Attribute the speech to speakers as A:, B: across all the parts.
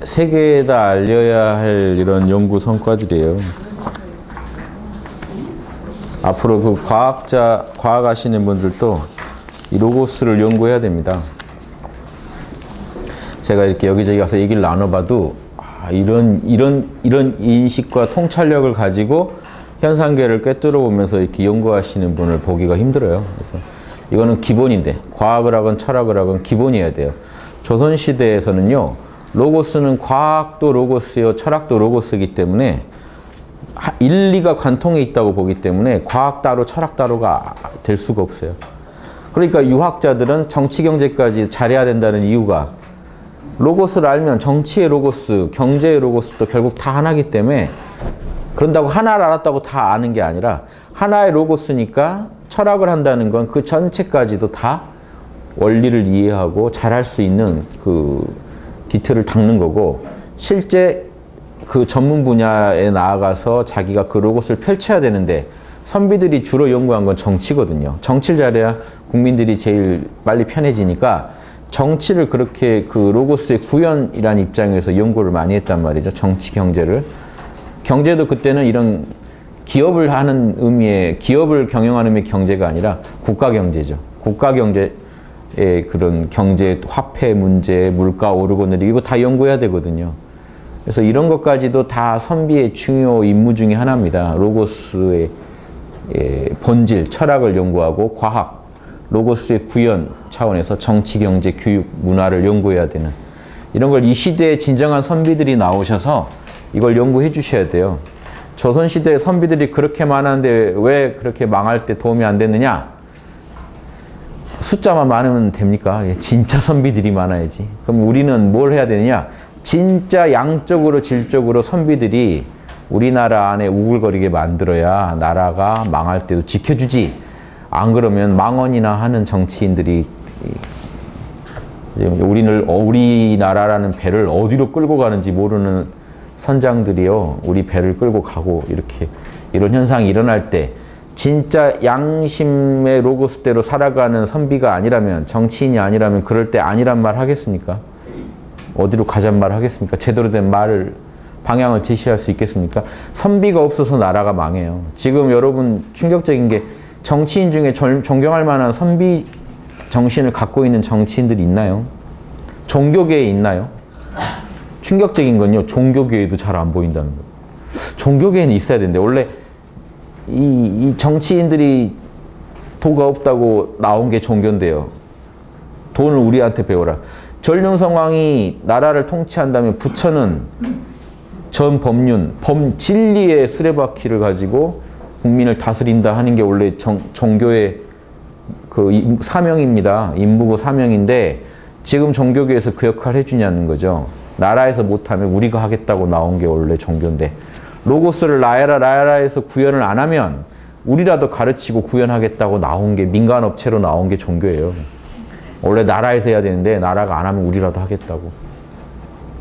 A: 세계에다 알려야 할 이런 연구 성과들이에요. 앞으로 그 과학 하시는 분들도 이 로고스를 연구해야 됩니다. 제가 이렇게 여기저기 가서 얘기를 나눠봐도 이런 인식과 통찰력을 가지고 현상계를 꿰뚫어 보면서 이렇게 연구하시는 분을 보기가 힘들어요. 그래서 이거는 기본인데, 과학을 하건 철학을 하건 기본이어야 돼요. 조선시대에서는요, 로고스는 과학도 로고스요, 철학도 로고스이기 때문에 일리가 관통해 있다고 보기 때문에 과학 따로 철학 따로가 될 수가 없어요. 그러니까 유학자들은 정치 경제까지 잘해야 된다는 이유가, 로고스를 알면 정치의 로고스, 경제의 로고스도 결국 다 하나이기 때문에, 그런다고 하나를 알았다고 다 아는 게 아니라 하나의 로고스니까 철학을 한다는 건 그 전체까지도 다 원리를 이해하고 잘할 수 있는 그 기틀을 닦는 거고, 실제 그 전문 분야에 나아가서 자기가 그 로고스를 펼쳐야 되는데, 선비들이 주로 연구한 건 정치거든요. 정치를 잘해야 국민들이 제일 빨리 편해지니까 정치를 그렇게 그 로고스의 구현이라는 입장에서 연구를 많이 했단 말이죠. 정치, 경제를. 경제도 그때는 이런 기업을 하는 의미의, 기업을 경영하는 의미의 경제가 아니라 국가 경제죠. 국가 경제의 그런 경제, 화폐 문제, 물가 오르고 내리고 이거 다 연구해야 되거든요. 그래서 이런 것까지도 다 선비의 중요 임무 중에 하나입니다. 로고스의 본질, 철학을 연구하고 과학, 로고스의 구현 차원에서 정치, 경제, 교육, 문화를 연구해야 되는, 이런 걸 이 시대에 진정한 선비들이 나오셔서 이걸 연구해 주셔야 돼요. 조선시대 선비들이 그렇게 많았는데 왜 그렇게 망할 때 도움이 안 됐느냐? 숫자만 많으면 됩니까? 진짜 선비들이 많아야지. 그럼 우리는 뭘 해야 되느냐? 진짜 양적으로 질적으로 선비들이 우리나라 안에 우글거리게 만들어야 나라가 망할 때도 지켜주지. 안 그러면 망언이나 하는 정치인들이 우리나라라는 배를 어디로 끌고 가는지 모르는 선장들이요, 우리 배를 끌고 가고, 이렇게 이런 현상이 일어날 때 진짜 양심의 로고스대로 살아가는 선비가 아니라면, 정치인이 아니라면 그럴 때 아니란 말 하겠습니까? 어디로 가잔 말 하겠습니까? 제대로 된 말을, 방향을 제시할 수 있겠습니까? 선비가 없어서 나라가 망해요. 지금 여러분 충격적인 게, 정치인 중에 존경할 만한 선비 정신을 갖고 있는 정치인들이 있나요? 종교계에 있나요? 충격적인 건요, 종교계에도 잘 안 보인다는 거예요. 종교계에는 있어야 되는데, 원래 이 정치인들이 도가 없다고 나온 게 종교인데요. 돈을 우리한테 배워라. 전륜성왕이 나라를 통치한다면 부처는 전 법륜, 진리의 수레바퀴를 가지고 국민을 다스린다 하는 게 원래 종교의 그 사명입니다. 임무고 사명인데, 지금 종교계에서 그 역할을 해주냐는 거죠. 나라에서 못하면 우리가 하겠다고 나온 게 원래 종교인데, 로고스를 나라에서 구현을 안 하면 우리라도 가르치고 구현하겠다고 나온 게, 민간업체로 나온 게 종교예요. 원래 나라에서 해야 되는데 나라가 안 하면 우리라도 하겠다고.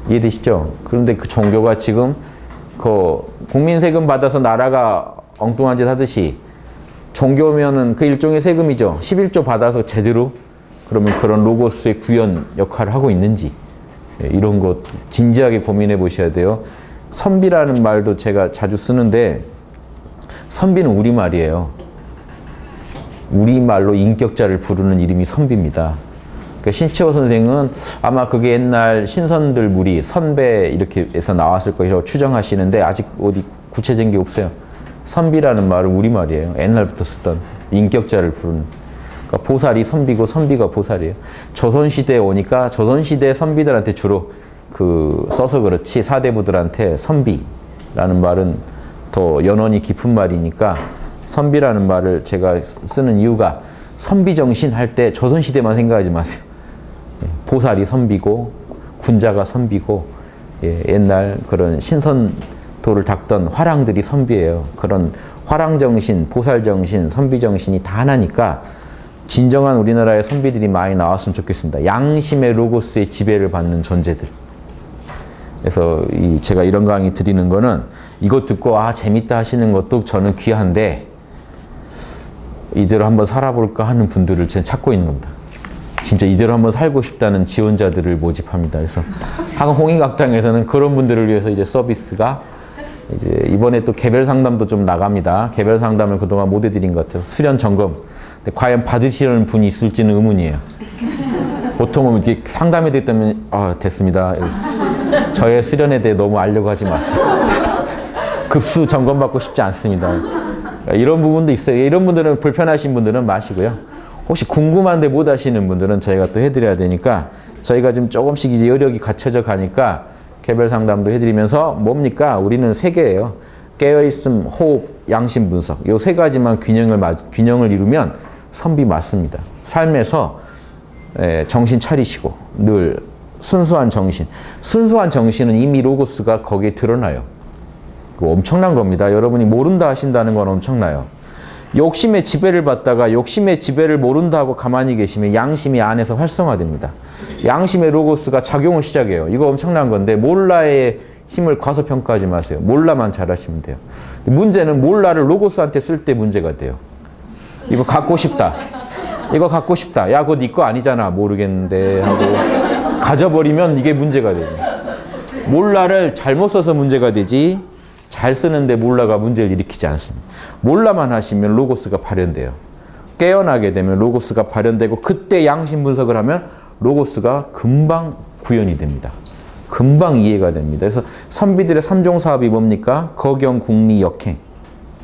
A: 이해되시죠? 그런데 그 종교가 지금 그 국민 세금 받아서 나라가 엉뚱한 짓 하듯이, 종교면은 그 일종의 세금이죠. 11조 받아서 제대로 그러면 그런 로고스의 구현 역할을 하고 있는지, 이런 것 진지하게 고민해 보셔야 돼요. 선비라는 말도 제가 자주 쓰는데, 선비는 우리말이에요. 우리말로 인격자를 부르는 이름이 선비입니다. 그러니까 신채호 선생은 아마 그게 옛날 신선들 무리, 선배 이렇게 해서 나왔을 거라고 추정하시는데, 아직 어디 구체적인 게 없어요. 선비라는 말은 우리말이에요. 옛날부터 쓰던 인격자를 부르는. 그러니까 보살이 선비고 선비가 보살이에요. 조선시대에 오니까 조선시대 선비들한테 주로 써서 그렇지, 사대부들한테 선비라는 말은 더 연원이 깊은 말이니까, 선비라는 말을 제가 쓰는 이유가, 선비정신 할 때 조선시대만 생각하지 마세요. 보살이 선비고, 군자가 선비고, 옛날 그런 신선도를 닦던 화랑들이 선비예요. 그런 화랑정신, 보살정신, 선비정신이 다 하나니까 진정한 우리나라의 선비들이 많이 나왔으면 좋겠습니다. 양심의 로고스의 지배를 받는 존재들. 그래서 제가 이런 강의 드리는 거는, 이거 듣고 재밌다 하시는 것도 저는 귀한데, 이대로 한번 살아볼까 하는 분들을 저는 찾고 있는 겁니다. 진짜 이대로 한번 살고 싶다는 지원자들을 모집합니다. 그래서 홍익학당에서는 그런 분들을 위해서 이제 서비스가 이제 이번에 또 개별 상담도 좀 나갑니다. 개별 상담을 그동안 못 해드린 것 같아서 수련 점검. 근데 과연 받으시는 분이 있을지는 의문이에요. 보통은 이렇게 상담이 됐다면 됐습니다. 저의 수련에 대해 너무 알려고 하지 마세요. 급수 점검받고 싶지 않습니다. 이런 부분도 있어요. 이런 분들은 불편하신 분들은 마시고요. 혹시 궁금한데 못 하시는 분들은 저희가 또 해드려야 되니까 저희가 지금 조금씩 이제 여력이 갖춰져 가니까 개별 상담도 해드리면서 뭡니까? 우리는 세 개예요. 깨어있음, 호흡, 양심 분석. 요 세 가지만 균형을 이루면 선비 맞습니다. 삶에서 정신 차리시고 늘 순수한 정신. 순수한 정신은 이미 로고스가 거기에 드러나요. 그거 엄청난 겁니다. 여러분이 모른다 하신다는 건 엄청나요. 욕심의 지배를 받다가 욕심의 지배를 모른다 하고 가만히 계시면 양심이 안에서 활성화됩니다. 양심의 로고스가 작용을 시작해요. 이거 엄청난 건데 몰라의 힘을 과소평가하지 마세요. 몰라만 잘하시면 돼요. 문제는 몰라를 로고스한테 쓸 때 문제가 돼요. 이거 갖고 싶다. 이거 갖고 싶다. 야, 그거 네 거 아니잖아. 모르겠는데 하고 가져버리면 이게 문제가 돼요. 몰라를 잘못 써서 문제가 되지 잘 쓰는데 몰라가 문제를 일으키지 않습니다. 몰라만 하시면 로고스가 발현돼요. 깨어나게 되면 로고스가 발현되고 그때 양심 분석을 하면 로고스가 금방 구현이 됩니다. 금방 이해가 됩니다. 그래서 선비들의 3종 사업이 뭡니까? 거경, 궁리, 역행.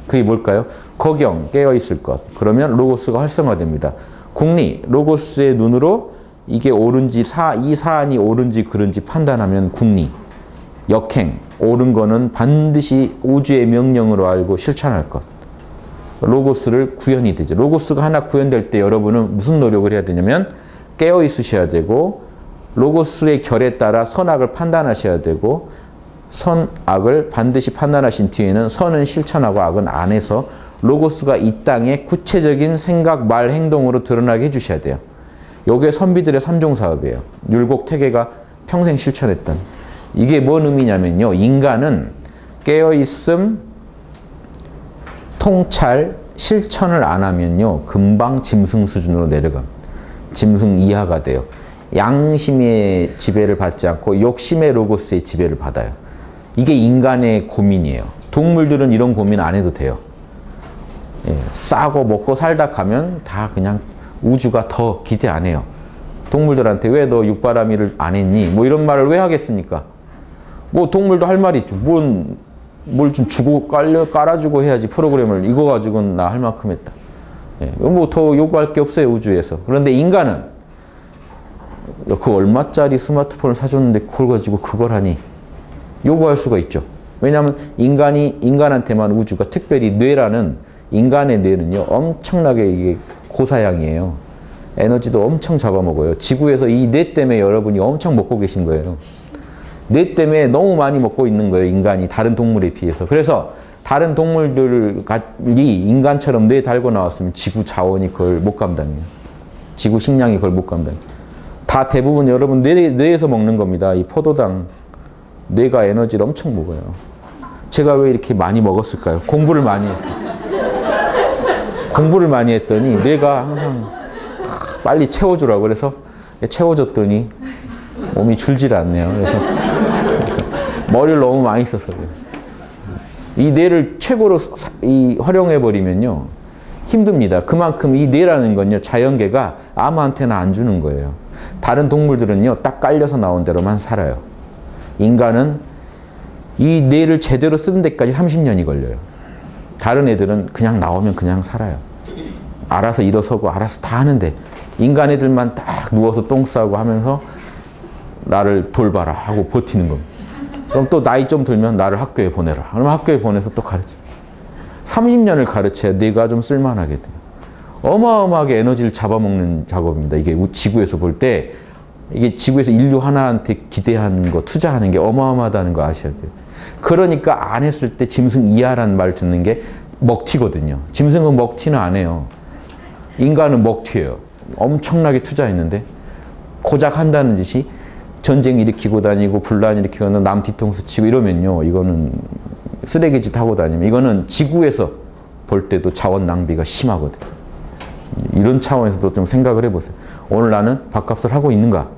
A: 그게 뭘까요? 거경, 깨어있을 것. 그러면 로고스가 활성화됩니다. 궁리, 로고스의 눈으로 이게 옳은지, 이 사안이 옳은지 그른지 판단하면 궁리. 역행, 옳은 거는 반드시 우주의 명령으로 알고 실천할 것. 로고스를 구현이 되죠. 로고스가 하나 구현될 때 여러분은 무슨 노력을 해야 되냐면 깨어 있으셔야 되고 로고스의 결에 따라 선악을 판단하셔야 되고 선악을 반드시 판단하신 뒤에는 선은 실천하고 악은 안 해서 로고스가 이 땅에 구체적인 생각, 말, 행동으로 드러나게 해주셔야 돼요. 요게 선비들의 3종 사업이에요. 율곡 태계가 평생 실천했던. 이게 뭔 의미냐면요. 인간은 깨어있음, 통찰, 실천을 안 하면요. 금방 짐승 수준으로 내려갑니다. 짐승 이하가 돼요. 양심의 지배를 받지 않고 욕심의 로고스의 지배를 받아요. 이게 인간의 고민이에요. 동물들은 이런 고민 안 해도 돼요. 싸고 먹고 살다 가면 다 그냥 우주가 더 기대 안 해요. 동물들한테 왜 너 육바라밀을 안 했니? 뭐 이런 말을 왜 하겠습니까? 뭐 동물도 할 말이 있죠. 뭘 좀 주고 깔아주고 해야지 프로그램을 이거 가지고는 나 할 만큼 했다. 뭐 더 요구할 게 없어요 우주에서. 그런데 인간은 그 얼마짜리 스마트폰을 사줬는데 그걸 가지고 그걸 하니 요구할 수가 있죠. 왜냐하면 인간한테만 우주가 특별히 뇌라는 인간의 뇌는요 엄청나게 이게 고사양이에요. 에너지도 엄청 잡아먹어요. 지구에서 이 뇌 때문에 여러분이 엄청 먹고 계신 거예요. 뇌 때문에 너무 많이 먹고 있는 거예요. 인간이 다른 동물에 비해서. 그래서 다른 동물들이 인간처럼 뇌 달고 나왔으면 지구 자원이 그걸 못 감당해요. 지구 식량이 그걸 못 감당해요. 다 대부분 여러분 뇌에서 먹는 겁니다. 이 포도당 뇌가 에너지를 엄청 먹어요. 제가 왜 이렇게 많이 먹었을까요? 공부를 많이 했어요. 공부를 많이 했더니 뇌가 항상 빨리 채워주라고 그래서 채워줬더니 몸이 줄질 않네요. 그래서 머리를 너무 많이 써서 그래요. 이 뇌를 최고로 활용해버리면요 힘듭니다. 그만큼 이 뇌라는 건요 자연계가 아무한테나 안 주는 거예요. 다른 동물들은요 딱 깔려서 나온 대로만 살아요. 인간은 이 뇌를 제대로 쓰는 데까지 30년이 걸려요. 다른 애들은 그냥 나오면 그냥 살아요. 알아서 일어서고 알아서 다 하는데 인간 애들만 딱 누워서 똥 싸고 하면서 나를 돌봐라 하고 버티는 겁니다. 그럼 또 나이 좀 들면 나를 학교에 보내라. 그러면 학교에 보내서 또 가르쳐. 30년을 가르쳐야 뇌가 좀 쓸만하게 돼요. 어마어마하게 에너지를 잡아먹는 작업입니다. 이게 지구에서 볼 때 이게 지구에서 인류 하나한테 기대하는 거, 투자하는 게 어마어마하다는 거 아셔야 돼요. 그러니까 안 했을 때 짐승 이하라는 말 듣는 게 먹튀거든요. 짐승은 먹튀는 안 해요. 인간은 먹튀예요. 엄청나게 투자했는데 고작 한다는 짓이 전쟁 일으키고 다니고 분란 일으키고 남 뒤통수 치고 이러면요. 이거는 쓰레기짓 하고 다니면 이거는 지구에서 볼 때도 자원 낭비가 심하거든요. 이런 차원에서도 좀 생각을 해보세요. 오늘 나는 밥값을 하고 있는가?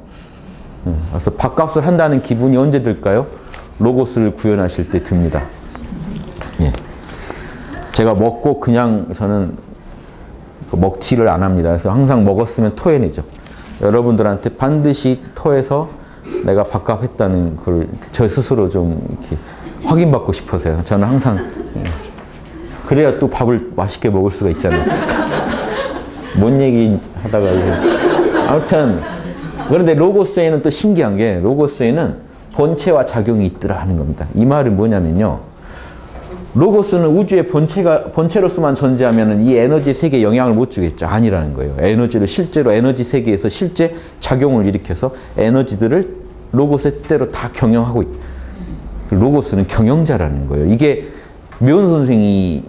A: 그래서 밥값을 한다는 기분이 언제 들까요? 로고스를 구현하실 때 듭니다. 예. 제가 먹고 그냥 저는 먹튀를 안 합니다. 그래서 항상 먹었으면 토해내죠. 여러분들한테 반드시 토해서 내가 밥값 했다는 걸 저 스스로 좀 이렇게 확인받고 싶어서요. 저는 항상 그래야 또 밥을 맛있게 먹을 수가 있잖아요. 뭔 얘기 하다가 아무튼 그런데 로고스에는 또 신기한 게 로고스에는 본체와 작용이 있더라 하는 겁니다. 이 말은 뭐냐면요. 로고스는 우주의 본체로서만 존재하면 이 에너지 세계에 영향을 못 주겠죠. 아니라는 거예요. 에너지를 실제로 에너지 세계에서 실제 작용을 일으켜서 에너지들을 로고스의 뜻대로 다 경영하고 있다. 로고스는 경영자라는 거예요. 이게 묘은 선생이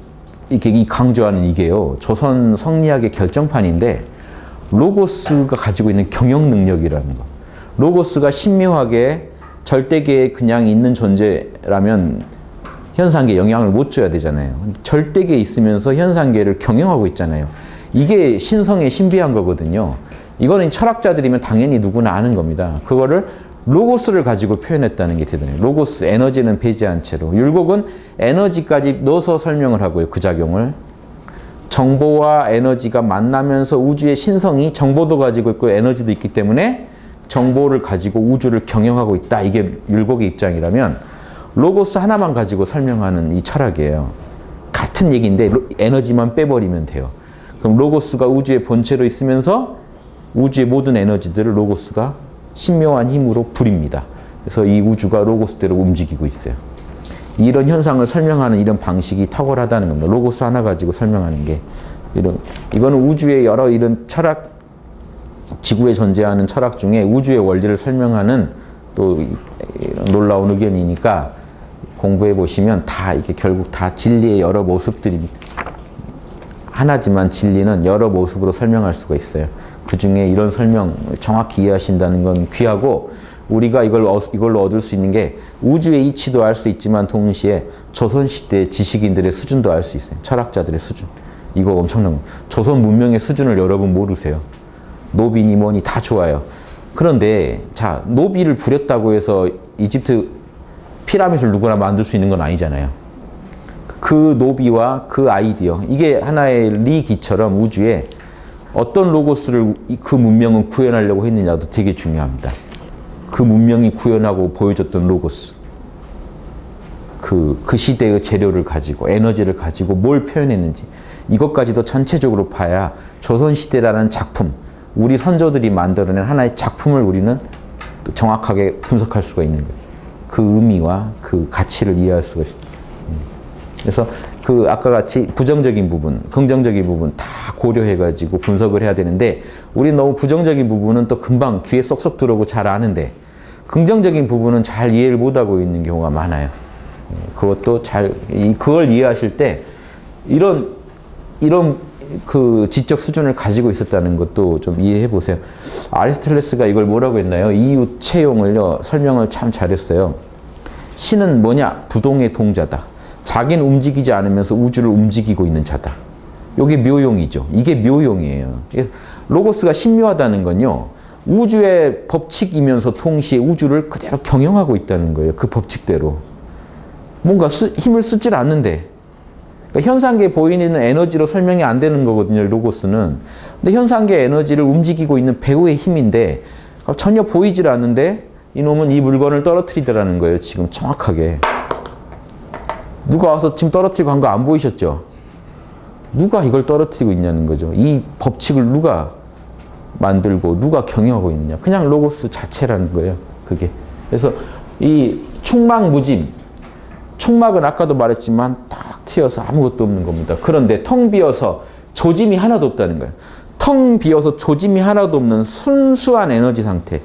A: 이렇게 강조하는 이게요. 조선 성리학의 결정판인데 로고스가 가지고 있는 경영 능력이라는 거. 로고스가 신묘하게 절대계에 그냥 있는 존재라면 현상계에 영향을 못 줘야 되잖아요. 절대계에 있으면서 현상계를 경영하고 있잖아요. 이게 신성의 신비한 거거든요. 이거는 철학자들이면 당연히 누구나 아는 겁니다. 그거를 로고스를 가지고 표현했다는 게 대단해요. 로고스, 에너지는 배제한 채로. 율곡은 에너지까지 넣어서 설명을 하고요. 그 작용을. 정보와 에너지가 만나면서 우주의 신성이 정보도 가지고 있고 에너지도 있기 때문에 정보를 가지고 우주를 경영하고 있다. 이게 율곡의 입장이라면 로고스 하나만 가지고 설명하는 이 철학이에요. 같은 얘기인데 에너지만 빼버리면 돼요. 그럼 로고스가 우주의 본체로 있으면서 우주의 모든 에너지들을 로고스가 신묘한 힘으로 부립니다. 그래서 이 우주가 로고스대로 움직이고 있어요. 이런 현상을 설명하는 이런 방식이 탁월하다는 겁니다. 로고스 하나 가지고 설명하는 게 이거는 우주의 여러 이런 철학, 지구에 존재하는 철학 중에 우주의 원리를 설명하는 또 놀라운 의견이니까 공부해 보시면 다 이게 결국 다 진리의 여러 모습들입니다. 하나지만 진리는 여러 모습으로 설명할 수가 있어요. 그 중에 이런 설명 정확히 이해하신다는 건 귀하고 우리가 이걸로 얻을 수 있는 게 우주의 이치도 알 수 있지만 동시에 조선시대 지식인들의 수준도 알 수 있어요. 철학자들의 수준. 이거 엄청난 거예요. 조선 문명의 수준을 여러분 모르세요. 노비니 뭐니 다 좋아요. 그런데 자 노비를 부렸다고 해서 이집트 피라밋을 누구나 만들 수 있는 건 아니잖아요. 그 노비와 그 아이디어 이게 하나의 리기처럼 우주에 어떤 로고스를 그 문명은 구현하려고 했느냐도 되게 중요합니다. 그 문명이 구현하고 보여줬던 로고스. 그 시대의 재료를 가지고 에너지를 가지고 뭘 표현했는지 이것까지도 전체적으로 봐야 조선시대라는 작품 우리 선조들이 만들어낸 하나의 작품을 우리는 또 정확하게 분석할 수가 있는 거예요. 그 의미와 그 가치를 이해할 수가 있어요. 그래서 그 아까 같이 부정적인 부분, 긍정적인 부분 다 고려해가지고 분석을 해야 되는데 우리 너무 부정적인 부분은 또 금방 귀에 쏙쏙 들어오고 잘 아는데 긍정적인 부분은 잘 이해를 못하고 있는 경우가 많아요. 그것도 그걸 이해하실 때 이런 그 지적 수준을 가지고 있었다는 것도 좀 이해해 보세요. 아리스토텔레스가 이걸 뭐라고 했나요? 이유 채용을요, 설명을 참 잘했어요. 신은 뭐냐? 부동의 동자다. 자기는 움직이지 않으면서 우주를 움직이고 있는 자다. 이게 묘용이죠. 이게 묘용이에요. 로고스가 신묘하다는 건요. 우주의 법칙이면서 동시에 우주를 그대로 경영하고 있다는 거예요. 그 법칙대로. 뭔가 힘을 쓰질 않는데 그러니까 현상계에 보이는 에너지로 설명이 안 되는 거거든요. 로고스는. 근데 현상계 에너지를 움직이고 있는 배우의 힘인데 전혀 보이질 않는데 이놈은 이 물건을 떨어뜨리더라는 거예요. 지금 정확하게. 누가 와서 지금 떨어뜨리고 한 거 안 보이셨죠? 누가 이걸 떨어뜨리고 있냐는 거죠. 이 법칙을 누가 만들고 누가 경영하고 있느냐. 그냥 로고스 자체라는 거예요. 그게. 그래서 이 충막무짐. 충막은 아까도 말했지만 딱 튀어서 아무것도 없는 겁니다. 그런데 텅 비어서 조짐이 하나도 없다는 거예요. 텅 비어서 조짐이 하나도 없는 순수한 에너지 상태.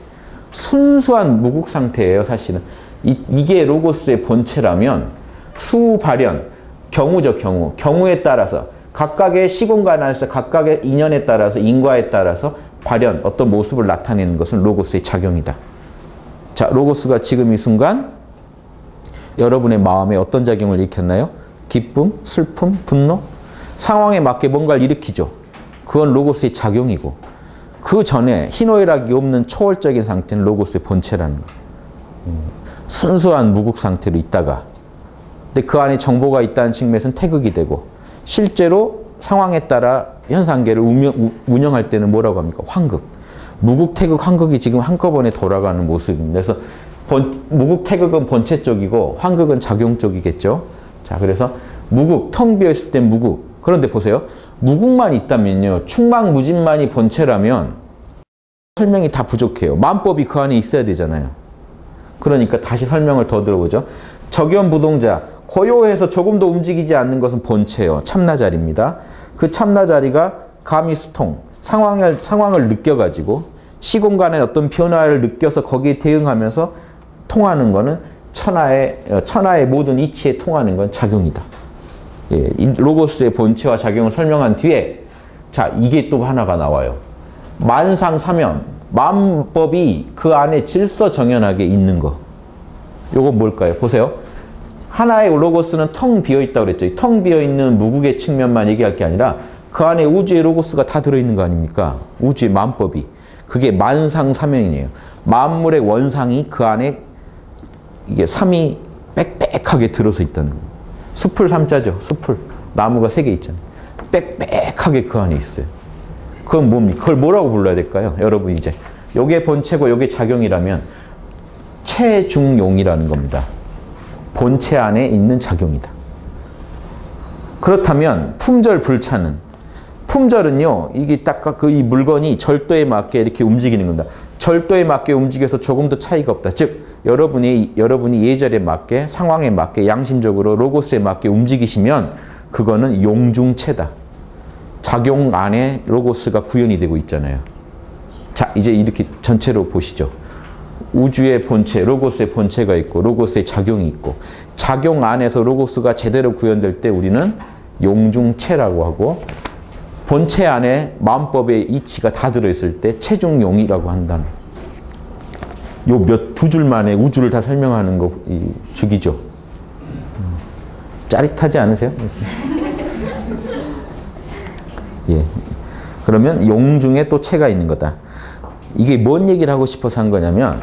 A: 순수한 무국 상태예요. 사실은. 이게 로고스의 본체라면 수발현, 경우죠. 경우에 따라서 각각의 시공간 안에서 각각의 인연에 따라서 인과에 따라서 발현, 어떤 모습을 나타내는 것은 로고스의 작용이다. 자, 로고스가 지금 이 순간 여러분의 마음에 어떤 작용을 일으켰나요? 기쁨, 슬픔, 분노? 상황에 맞게 뭔가를 일으키죠. 그건 로고스의 작용이고 그 전에 희노애락이 없는 초월적인 상태는 로고스의 본체라는 거예요. 순수한 무국 상태로 있다가 근데 그 안에 정보가 있다는 측면에서는 태극이 되고 실제로 상황에 따라 현상계를 운영할 때는 뭐라고 합니까? 환극. 무국, 태극, 환극이 지금 한꺼번에 돌아가는 모습입니다. 그래서 무국, 태극은 본체 쪽이고 환극은 작용 쪽이겠죠. 자, 그래서 무국, 텅 비어있을 땐 무국. 그런데 보세요. 무국만 있다면요. 충망무진만이 본체라면 설명이 다 부족해요. 만법이 그 안에 있어야 되잖아요. 그러니까 다시 설명을 더 들어보죠. 적연부동자, 고요해서 조금도 움직이지 않는 것은 본체예요. 참나자리입니다. 그 참나자리가 감이수통, 상황을 느껴가지고 시공간의 어떤 변화를 느껴서 거기에 대응하면서 통하는 것은 천하의 모든 이치에 통하는 건 작용이다. 예, 이 로고스의 본체와 작용을 설명한 뒤에 자, 이게 또 하나가 나와요. 만상사면, 만법이 그 안에 질서정연하게 있는 거. 요건 뭘까요? 보세요. 하나의 로고스는 텅 비어있다고 그랬죠. 텅 비어있는 무국의 측면만 얘기할 게 아니라 그 안에 우주의 로고스가 다 들어있는 거 아닙니까? 우주의 만법이. 그게 만상사면이에요. 만물의 원상이 그 안에 이게 삼이 빽빽하게 들어서 있다는 거예요. 숲을 삼자죠. 숲을. 나무가 3개 있잖아요. 빽빽하게 그 안에 있어요. 그건 뭡니까? 그걸 뭐라고 불러야 될까요? 여러분 이제. 요게 본체고 요게 작용이라면 체중용이라는 겁니다. 본체 안에 있는 작용이다. 그렇다면 품절불차는 품절은요. 이게 딱 이 물건이 절도에 맞게 이렇게 움직이는 겁니다. 절도에 맞게 움직여서 조금 더 차이가 없다. 즉 여러분이 예절에 맞게 상황에 맞게 양심적으로 로고스에 맞게 움직이시면 그거는 용중체다. 작용 안에 로고스가 구현이 되고 있잖아요. 자, 이제 이렇게 전체로 보시죠. 우주의 본체, 로고스의 본체가 있고 로고스의 작용이 있고 작용 안에서 로고스가 제대로 구현될 때 우리는 용중체라고 하고 본체 안에 마음법의 이치가 다 들어있을 때 체중용이라고 한다는 요 두 줄 만에 우주를 다 설명하는 거 죽이죠. 짜릿하지 않으세요? 예. 그러면 용중에 또 체가 있는 거다. 이게 뭔 얘기를 하고 싶어서 한 거냐면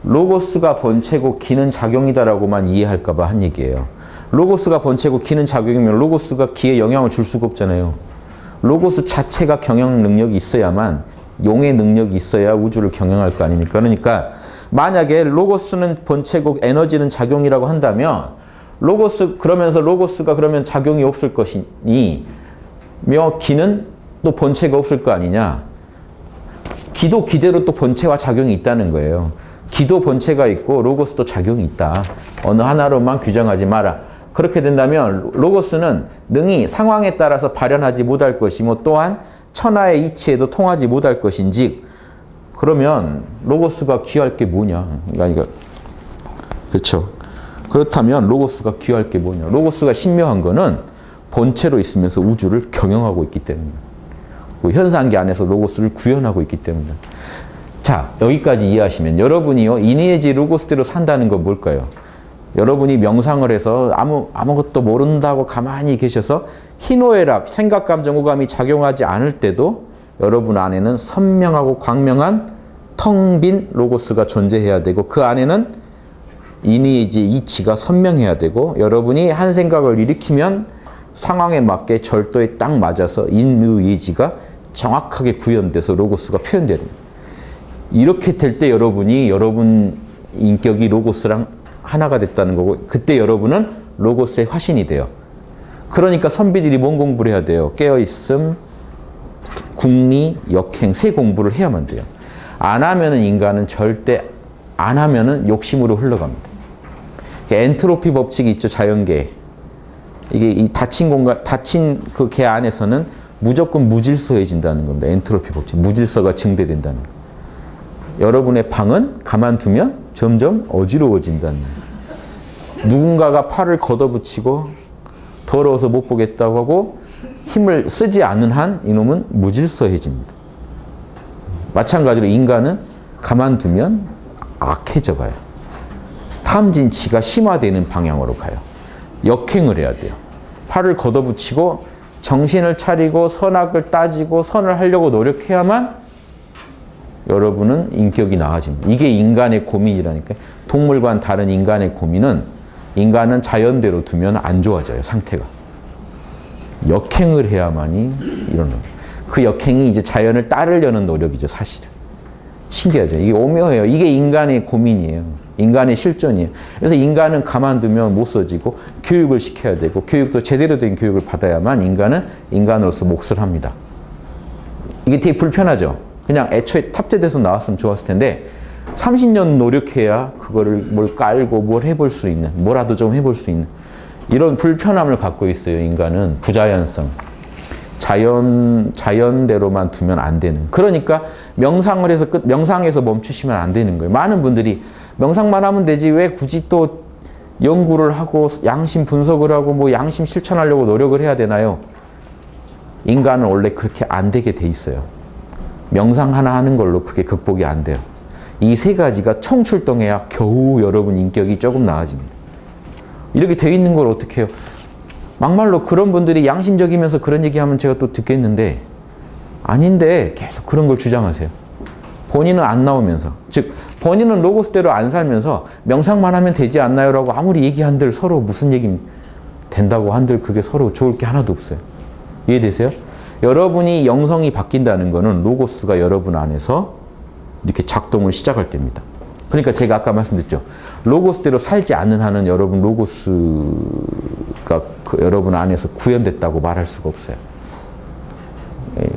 A: 로고스가 본체고 기는 작용이다라고만 이해할까 봐 한 얘기예요. 로고스가 본체고 기는 작용이면 로고스가 기에 영향을 줄 수가 없잖아요. 로고스 자체가 경영 능력이 있어야만 용의 능력이 있어야 우주를 경영할 거 아닙니까? 그러니까 만약에 로고스는 본체고 에너지는 작용이라고 한다면 그러면서 로고스가 그러면 작용이 없을 것이니 기는 또 본체가 없을 거 아니냐. 기도 기대로 또 본체와 작용이 있다는 거예요. 기도 본체가 있고 로고스도 작용이 있다. 어느 하나로만 규정하지 마라. 그렇게 된다면 로고스는 능히 상황에 따라서 발현하지 못할 것이며 또한 천하의 이치에도 통하지 못할 것인지 그러면 로고스가 귀할 게 뭐냐. 그러니까 그렇죠. 그렇다면 로고스가 귀할 게 뭐냐. 로고스가 신묘한 거는 본체로 있으면서 우주를 경영하고 있기 때문이에요. 현상계 안에서 로고스를 구현하고 있기 때문에. 자, 여기까지 이해하시면 여러분이요 이니에지 로고스대로 산다는 건 뭘까요? 여러분이 명상을 해서 아무것도 모른다고 가만히 계셔서 희노애락, 생각, 감정, 오감이 작용하지 않을 때도 여러분 안에는 선명하고 광명한 텅 빈 로고스가 존재해야 되고 그 안에는 이니에지 이치가 선명해야 되고 여러분이 한 생각을 일으키면 상황에 맞게 절도에 딱 맞아서 인의예지가 정확하게 구현돼서 로고스가 표현돼야 됩니다. 이렇게 될 때 여러분 인격이 로고스랑 하나가 됐다는 거고 그때 여러분은 로고스의 화신이 돼요. 그러니까 선비들이 뭔 공부를 해야 돼요? 깨어있음, 궁리, 역행 세 공부를 해야만 돼요. 안 하면은 인간은 절대 안 하면은 욕심으로 흘러갑니다. 엔트로피 법칙이 있죠. 자연계. 이게 이 닫힌 공간, 닫힌 그 개 안에서는 무조건 무질서해진다는 겁니다. 엔트로피 법칙. 무질서가 증대된다는 거. 여러분의 방은 가만두면 점점 어지러워진다는 거예요. 누군가가 팔을 걷어붙이고 더러워서 못 보겠다고 하고 힘을 쓰지 않는 한 이놈은 무질서해집니다. 마찬가지로 인간은 가만두면 악해져 가요. 탐진치가 심화되는 방향으로 가요. 역행을 해야 돼요. 팔을 걷어붙이고 정신을 차리고 선악을 따지고 선을 하려고 노력해야만 여러분은 인격이 나아집니다. 이게 인간의 고민이라니까요. 동물과는 다른 인간의 고민은 인간은 자연대로 두면 안 좋아져요. 상태가. 역행을 해야만이 이러는 거예요. 그 역행이 이제 자연을 따르려는 노력이죠. 사실은. 신기하죠. 이게 오묘해요. 이게 인간의 고민이에요. 인간의 실존이에요. 그래서 인간은 가만두면 못 써지고 교육을 시켜야 되고 교육도 제대로 된 교육을 받아야만 인간은 인간으로서 몫을 합니다. 이게 되게 불편하죠. 그냥 애초에 탑재돼서 나왔으면 좋았을 텐데 30년 노력해야 그거를 뭘 깔고 뭘 해볼 수 있는, 뭐라도 좀 해볼 수 있는 이런 불편함을 갖고 있어요. 인간은 부자연성. 자연대로만 두면 안 되는. 그러니까 명상을 해서 명상에서 멈추시면 안 되는 거예요. 많은 분들이 명상만 하면 되지 왜 굳이 또 연구를 하고 양심 분석을 하고 뭐 양심 실천하려고 노력을 해야 되나요? 인간은 원래 그렇게 안 되게 돼 있어요. 명상 하나 하는 걸로 그게 극복이 안 돼요. 이 세 가지가 총출동해야 겨우 여러분 인격이 조금 나아집니다. 이렇게 돼 있는 걸 어떻게 해요? 막말로 그런 분들이 양심적이면서 그런 얘기하면 제가 또 듣겠는데 아닌데 계속 그런 걸 주장하세요. 본인은 안 나오면서. 즉 본인은 로고스대로 안 살면서 명상만 하면 되지 않나요? 라고 아무리 얘기한들 서로 무슨 얘기 된다고 한들 그게 서로 좋을 게 하나도 없어요. 이해되세요? 여러분이 영성이 바뀐다는 거는 로고스가 여러분 안에서 이렇게 작동을 시작할 때입니다. 그러니까 제가 아까 말씀드렸죠. 로고스대로 살지 않는 한은 여러분 로고스가 여러분 안에서 구현됐다고 말할 수가 없어요.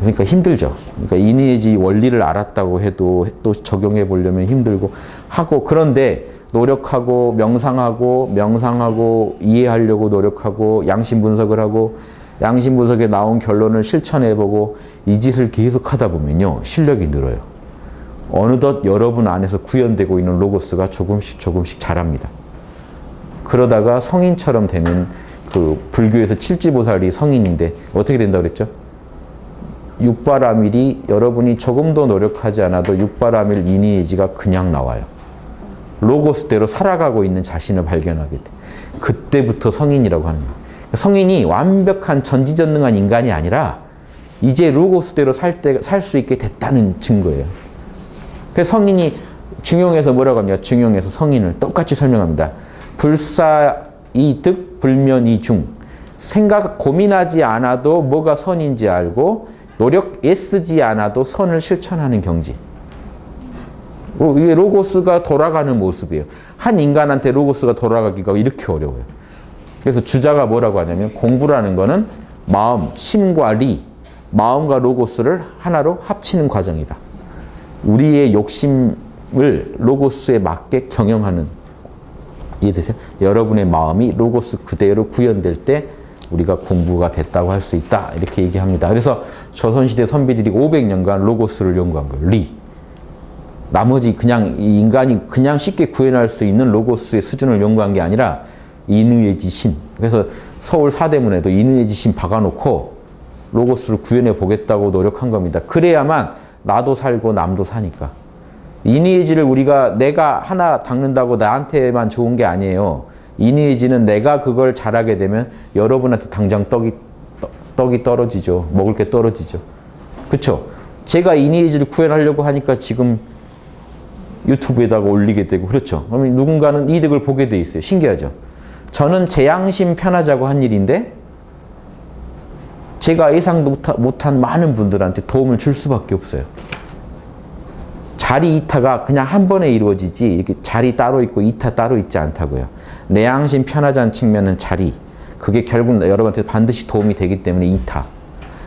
A: 그러니까 힘들죠. 그러니까 이니에지 원리를 알았다고 해도 또 적용해 보려면 힘들고 하고 그런데 노력하고 명상하고 이해하려고 노력하고 양심 분석을 하고 양심 분석에 나온 결론을 실천해 보고 이 짓을 계속 하다 보면요. 실력이 늘어요. 어느덧 여러분 안에서 구현되고 있는 로고스가 조금씩 자랍니다. 그러다가 성인처럼 되면 그 불교에서 칠지보살이 성인인데 어떻게 된다고 그랬죠? 육바라밀이 여러분이 조금도 노력하지 않아도 육바라밀 이니에지가 그냥 나와요. 로고스대로 살아가고 있는 자신을 발견하게 돼. 그때부터 성인이라고 하는 거예요. 성인이 완벽한 전지전능한 인간이 아니라 이제 로고스대로 살 수 있게 됐다는 증거예요. 그래서 성인이 중용에서 뭐라고 합니까? 중용에서 성인을 똑같이 설명합니다. 불사이득 불면이중. 생각 고민하지 않아도 뭐가 선인지 알고 노력 애쓰지 않아도 선을 실천하는 경지. 이게 로고스가 돌아가는 모습이에요. 한 인간한테 로고스가 돌아가기가 이렇게 어려워요. 그래서 주자가 뭐라고 하냐면 공부라는 거는 마음, 심과 리, 마음과 로고스를 하나로 합치는 과정이다. 우리의 욕심을 로고스에 맞게 경영하는. 이해되세요? 여러분의 마음이 로고스 그대로 구현될 때 우리가 공부가 됐다고 할 수 있다. 이렇게 얘기합니다. 그래서 조선시대 선비들이 500년간 로고스를 연구한 거예요. 리. 나머지 그냥 인간이 그냥 쉽게 구현할 수 있는 로고스의 수준을 연구한 게 아니라 인의지 신. 그래서 서울 사대문에도 인의지 신 박아놓고 로고스를 구현해 보겠다고 노력한 겁니다. 그래야만 나도 살고 남도 사니까. 인의지를 우리가 내가 하나 닦는다고 나한테만 좋은 게 아니에요. 인의지는 내가 그걸 잘하게 되면 여러분한테 당장 떡이 떨어지죠. 먹을 게 떨어지죠. 그렇죠? 제가 인의지를 구현하려고 하니까 지금 유튜브에다가 올리게 되고 그렇죠. 그러면 누군가는 이득을 보게 돼 있어요. 신기하죠? 저는 제 양심 편하자고 한 일인데 제가 예상도 못한 많은 분들한테 도움을 줄 수밖에 없어요. 자리 이타가 그냥 한 번에 이루어지지 이렇게 자리 따로 있고 이타 따로 있지 않다고요. 내 양심 편하자는 측면은 자리. 그게 결국 여러분한테 반드시 도움이 되기 때문에 이타.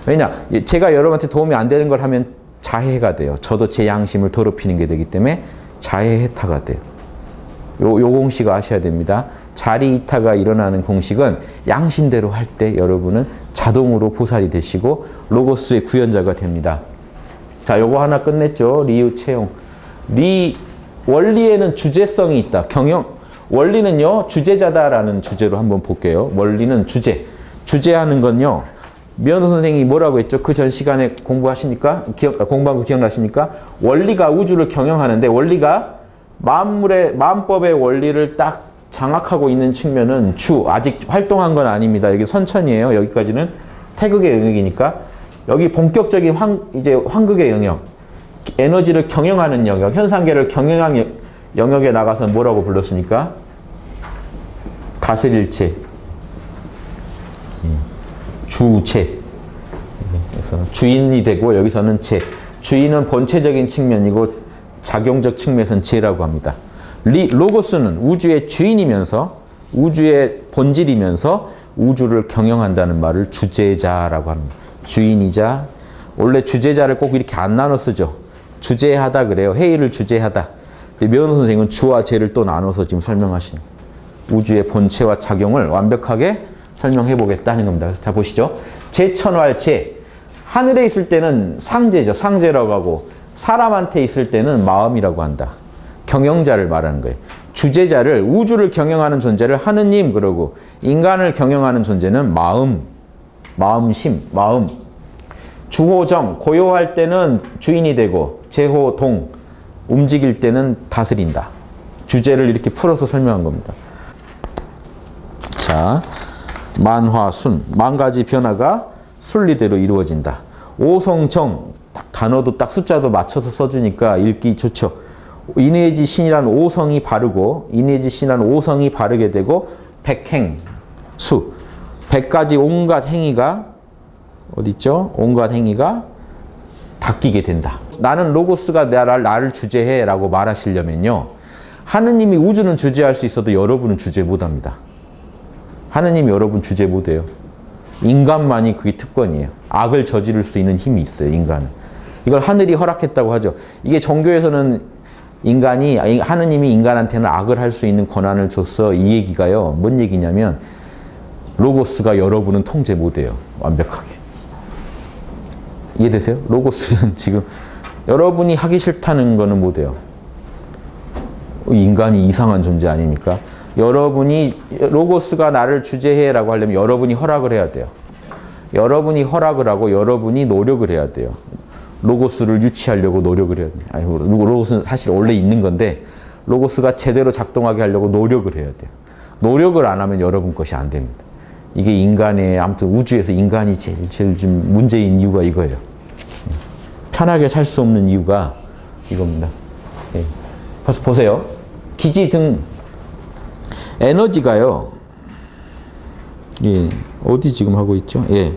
A: 왜냐? 제가 여러분한테 도움이 안 되는 걸 하면 자해가 돼요. 저도 제 양심을 더럽히는 게 되기 때문에 자해해타가 돼요. 요 공식 아셔야 됩니다. 자리 이타가 일어나는 공식은 양심대로 할 때 여러분은 자동으로 보살이 되시고 로고스의 구현자가 됩니다. 자, 요거 하나 끝냈죠. 리유 채용. 원리에는 주제성이 있다. 경영. 원리는요, 주제자다라는 주제로 한번 볼게요. 원리는 주제. 주제하는 건요, 미연도 선생님이 뭐라고 했죠? 그 전 시간에 공부하십니까? 공부한 거 기억나십니까? 원리가 우주를 경영하는데 원리가 마음법의 원리를 딱 장악하고 있는 측면은 아직 활동한 건 아닙니다. 여기 선천이에요. 여기까지는 태극의 영역이니까. 여기 본격적인 이제 황극의 영역. 에너지를 경영하는 영역, 현상계를 경영하는 영역에 나가서 뭐라고 불렀습니까? 다스릴체, 주체. 그래서 주인이 되고 여기서는 체. 주인은 본체적인 측면이고 작용적 측면에서는 제라고 합니다. 로고스는 우주의 주인이면서 우주의 본질이면서 우주를 경영한다는 말을 주제자라고 합니다. 주인이자, 원래 주제자를 꼭 이렇게 안 나눠 쓰죠. 주제하다 그래요. 회의를 주제하다. 면호 선생님은 주와 제를 또 나눠서 지금 설명하시는 우주의 본체와 작용을 완벽하게 설명해 보겠다는 겁니다. 그래서 자 보시죠. 제천활체. 하늘에 있을 때는 상제죠. 상제라고 하고 사람한테 있을 때는 마음이라고 한다. 경영자를 말하는 거예요. 주제자를, 우주를 경영하는 존재를 하느님 그러고 인간을 경영하는 존재는 마음, 마음심, 마음. 주호정, 고요할 때는 주인이 되고 제호동, 움직일 때는 다스린다. 주제를 이렇게 풀어서 설명한 겁니다. 자, 만화순, 만 가지 변화가 순리대로 이루어진다. 오성정, 단어도 딱 숫자도 맞춰서 써주니까 읽기 좋죠. 인해지 신이란 오성이 바르고 인해지 신이란 오성이 바르게 되고 백행, 수, 100가지 온갖 행위가 어딨죠? 온갖 행위가 바뀌게 된다. 나는 로고스가 나를 주재해 라고 말하시려면요. 하느님이 우주는 주재할 수 있어도 여러분은 주재 못합니다. 하느님이 여러분 주재 못해요. 인간만이 그게 특권이에요. 악을 저지를 수 있는 힘이 있어요. 인간은. 이걸 하늘이 허락했다고 하죠. 이게 종교에서는 하느님이 인간한테는 악을 할 수 있는 권한을 줬어. 이 얘기가요. 뭔 얘기냐면 로고스가 여러분은 통제 못해요. 완벽하게. 이해되세요? 로고스는 지금 여러분이 하기 싫다는 거는 못해요. 인간이 이상한 존재 아닙니까? 여러분이 로고스가 나를 주재해 라고 하려면 여러분이 허락을 해야 돼요. 여러분이 허락을 하고 여러분이 노력을 해야 돼요. 로고스를 유치하려고 노력을 해야 돼요. 아니, 로고스는 사실 원래 있는 건데 로고스가 제대로 작동하게 하려고 노력을 해야 돼요. 노력을 안 하면 여러분 것이 안 됩니다. 이게 인간의, 아무튼 우주에서 인간이 제일 좀 문제인 이유가 이거예요. 편하게 살 수 없는 이유가 이겁니다. 예. 보세요. 기지 등 에너지가요. 예. 어디 지금 하고 있죠? 예.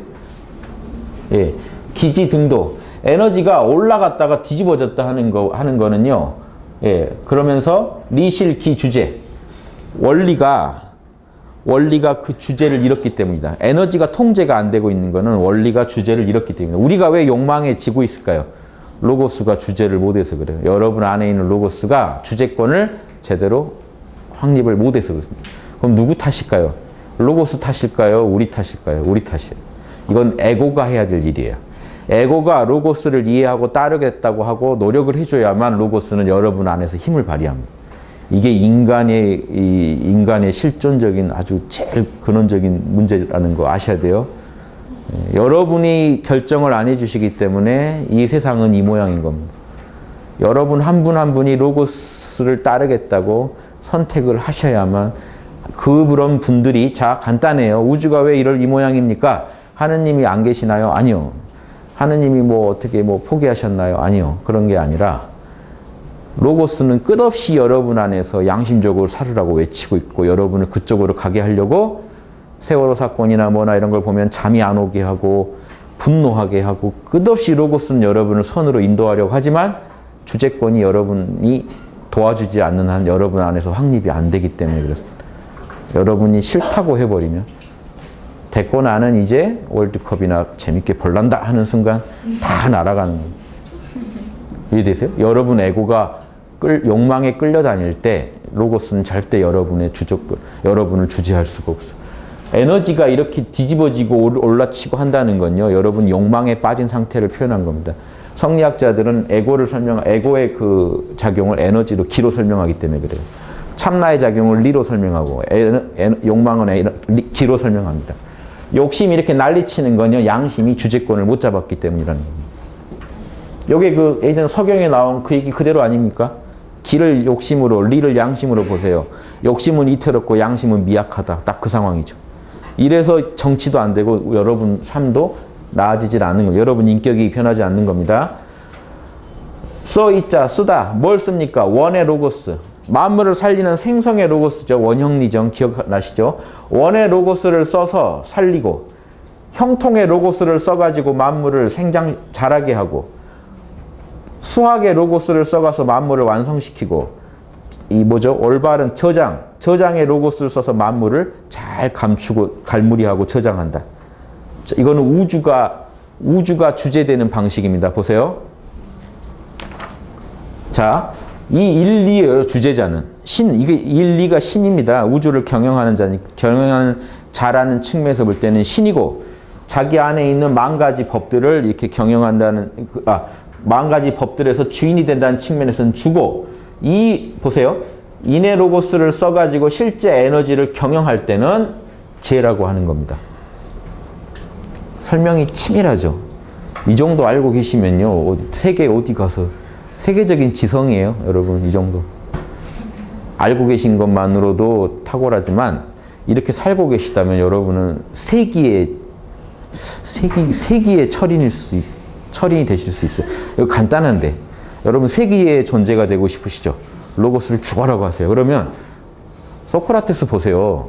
A: 예. 기지 등도 에너지가 올라갔다가 뒤집어졌다 하는 거는요. 예. 그러면서 리실기 주제. 원리가 그 주제를 잃었기 때문이다. 에너지가 통제가 안 되고 있는 거는 원리가 주제를 잃었기 때문이다. 우리가 왜 욕망에 지고 있을까요? 로고스가 주제를 못해서 그래요. 여러분 안에 있는 로고스가 주제권을 제대로 확립을 못해서 그렇습니다. 그럼 누구 탓일까요? 로고스 탓일까요? 우리 탓일까요? 우리 탓이에요. 이건 에고가 해야 될 일이에요. 에고가 로고스를 이해하고 따르겠다고 하고 노력을 해줘야만 로고스는 여러분 안에서 힘을 발휘합니다. 이게 인간의 실존적인 아주 제일 근원적인 문제라는 거 아셔야 돼요. 여러분이 결정을 안 해주시기 때문에 이 세상은 이 모양인 겁니다. 여러분 한 분 한 분이 로고스를 따르겠다고 선택을 하셔야만 그런 분들이, 자 간단해요. 우주가 왜 이 모양입니까? 하느님이 안 계시나요? 아니요. 하느님이 어떻게 포기하셨나요? 아니요. 그런 게 아니라 로고스는 끝없이 여러분 안에서 양심적으로 살으라고 외치고 있고 여러분을 그쪽으로 가게 하려고 세월호 사건이나 뭐나 이런 걸 보면 잠이 안 오게 하고 분노하게 하고 끝없이 로고스는 여러분을 선으로 인도하려고 하지만 주제권이 여러분이 도와주지 않는 한 여러분 안에서 확립이 안 되기 때문에 그렇습니다. 여러분이 싫다고 해버리면 됐고 나는 이제 월드컵이나 재밌게 볼란다 하는 순간 다 날아가는 거예요. 이해되세요? 여러분 에고가 욕망에 끌려다닐 때 로고스는 절대 여러분을 주재할 수가 없어요. 에너지가 이렇게 뒤집어지고 올라치고 한다는 건요. 여러분 욕망에 빠진 상태를 표현한 겁니다. 성리학자들은 에고의 그 작용을 에너지로 기로 설명하기 때문에 그래요. 참나의 작용을 리로 설명하고 욕망은 기로 설명합니다. 욕심이 이렇게 난리치는 건요. 양심이 주제권을 못 잡았기 때문이라는 겁니다. 요게 예전 서경에 나온 그 얘기 그대로 아닙니까? 기를 욕심으로, 리를 양심으로 보세요. 욕심은 이태롭고 양심은 미약하다. 딱 그 상황이죠. 이래서 정치도 안 되고 여러분 삶도 나아지질 않는 거예요. 여러분 인격이 변하지 않는 겁니다. 써 있자 쓰다 뭘 씁니까? 원의 로고스. 만물을 살리는 생성의 로고스죠. 원형리정 기억나시죠? 원의 로고스를 써서 살리고 형통의 로고스를 써가지고 만물을 생장 자라게 하고 수학의 로고스를 써가서 만물을 완성시키고 이 뭐죠? 올바른 저장의 로고스를 써서 만물을 잘 감추고 갈무리하고 저장한다. 자, 이거는 우주가 주제되는 방식입니다. 보세요. 자, 이 1, 2의 주제자는 이게 1, 2가 신입니다. 우주를 경영하는 자라는 측면에서 볼 때는 신이고 자기 안에 있는 만 가지 법들을 이렇게 경영한다는 만 가지 법들에서 주인이 된다는 측면에서는 주고 보세요. 인의 로고스를 써가지고 실제 에너지를 경영할 때는 재라고 하는 겁니다. 설명이 치밀하죠. 이 정도 알고 계시면요. 세계 어디 가서 세계적인 지성이에요. 여러분 이 정도. 알고 계신 것만으로도 탁월하지만 이렇게 살고 계시다면 여러분은 세기의 철인이 되실 수 있어요. 이거 간단한데 여러분 세기의 존재가 되고 싶으시죠? 로고스를 죽어라고 하세요. 그러면 소크라테스 보세요.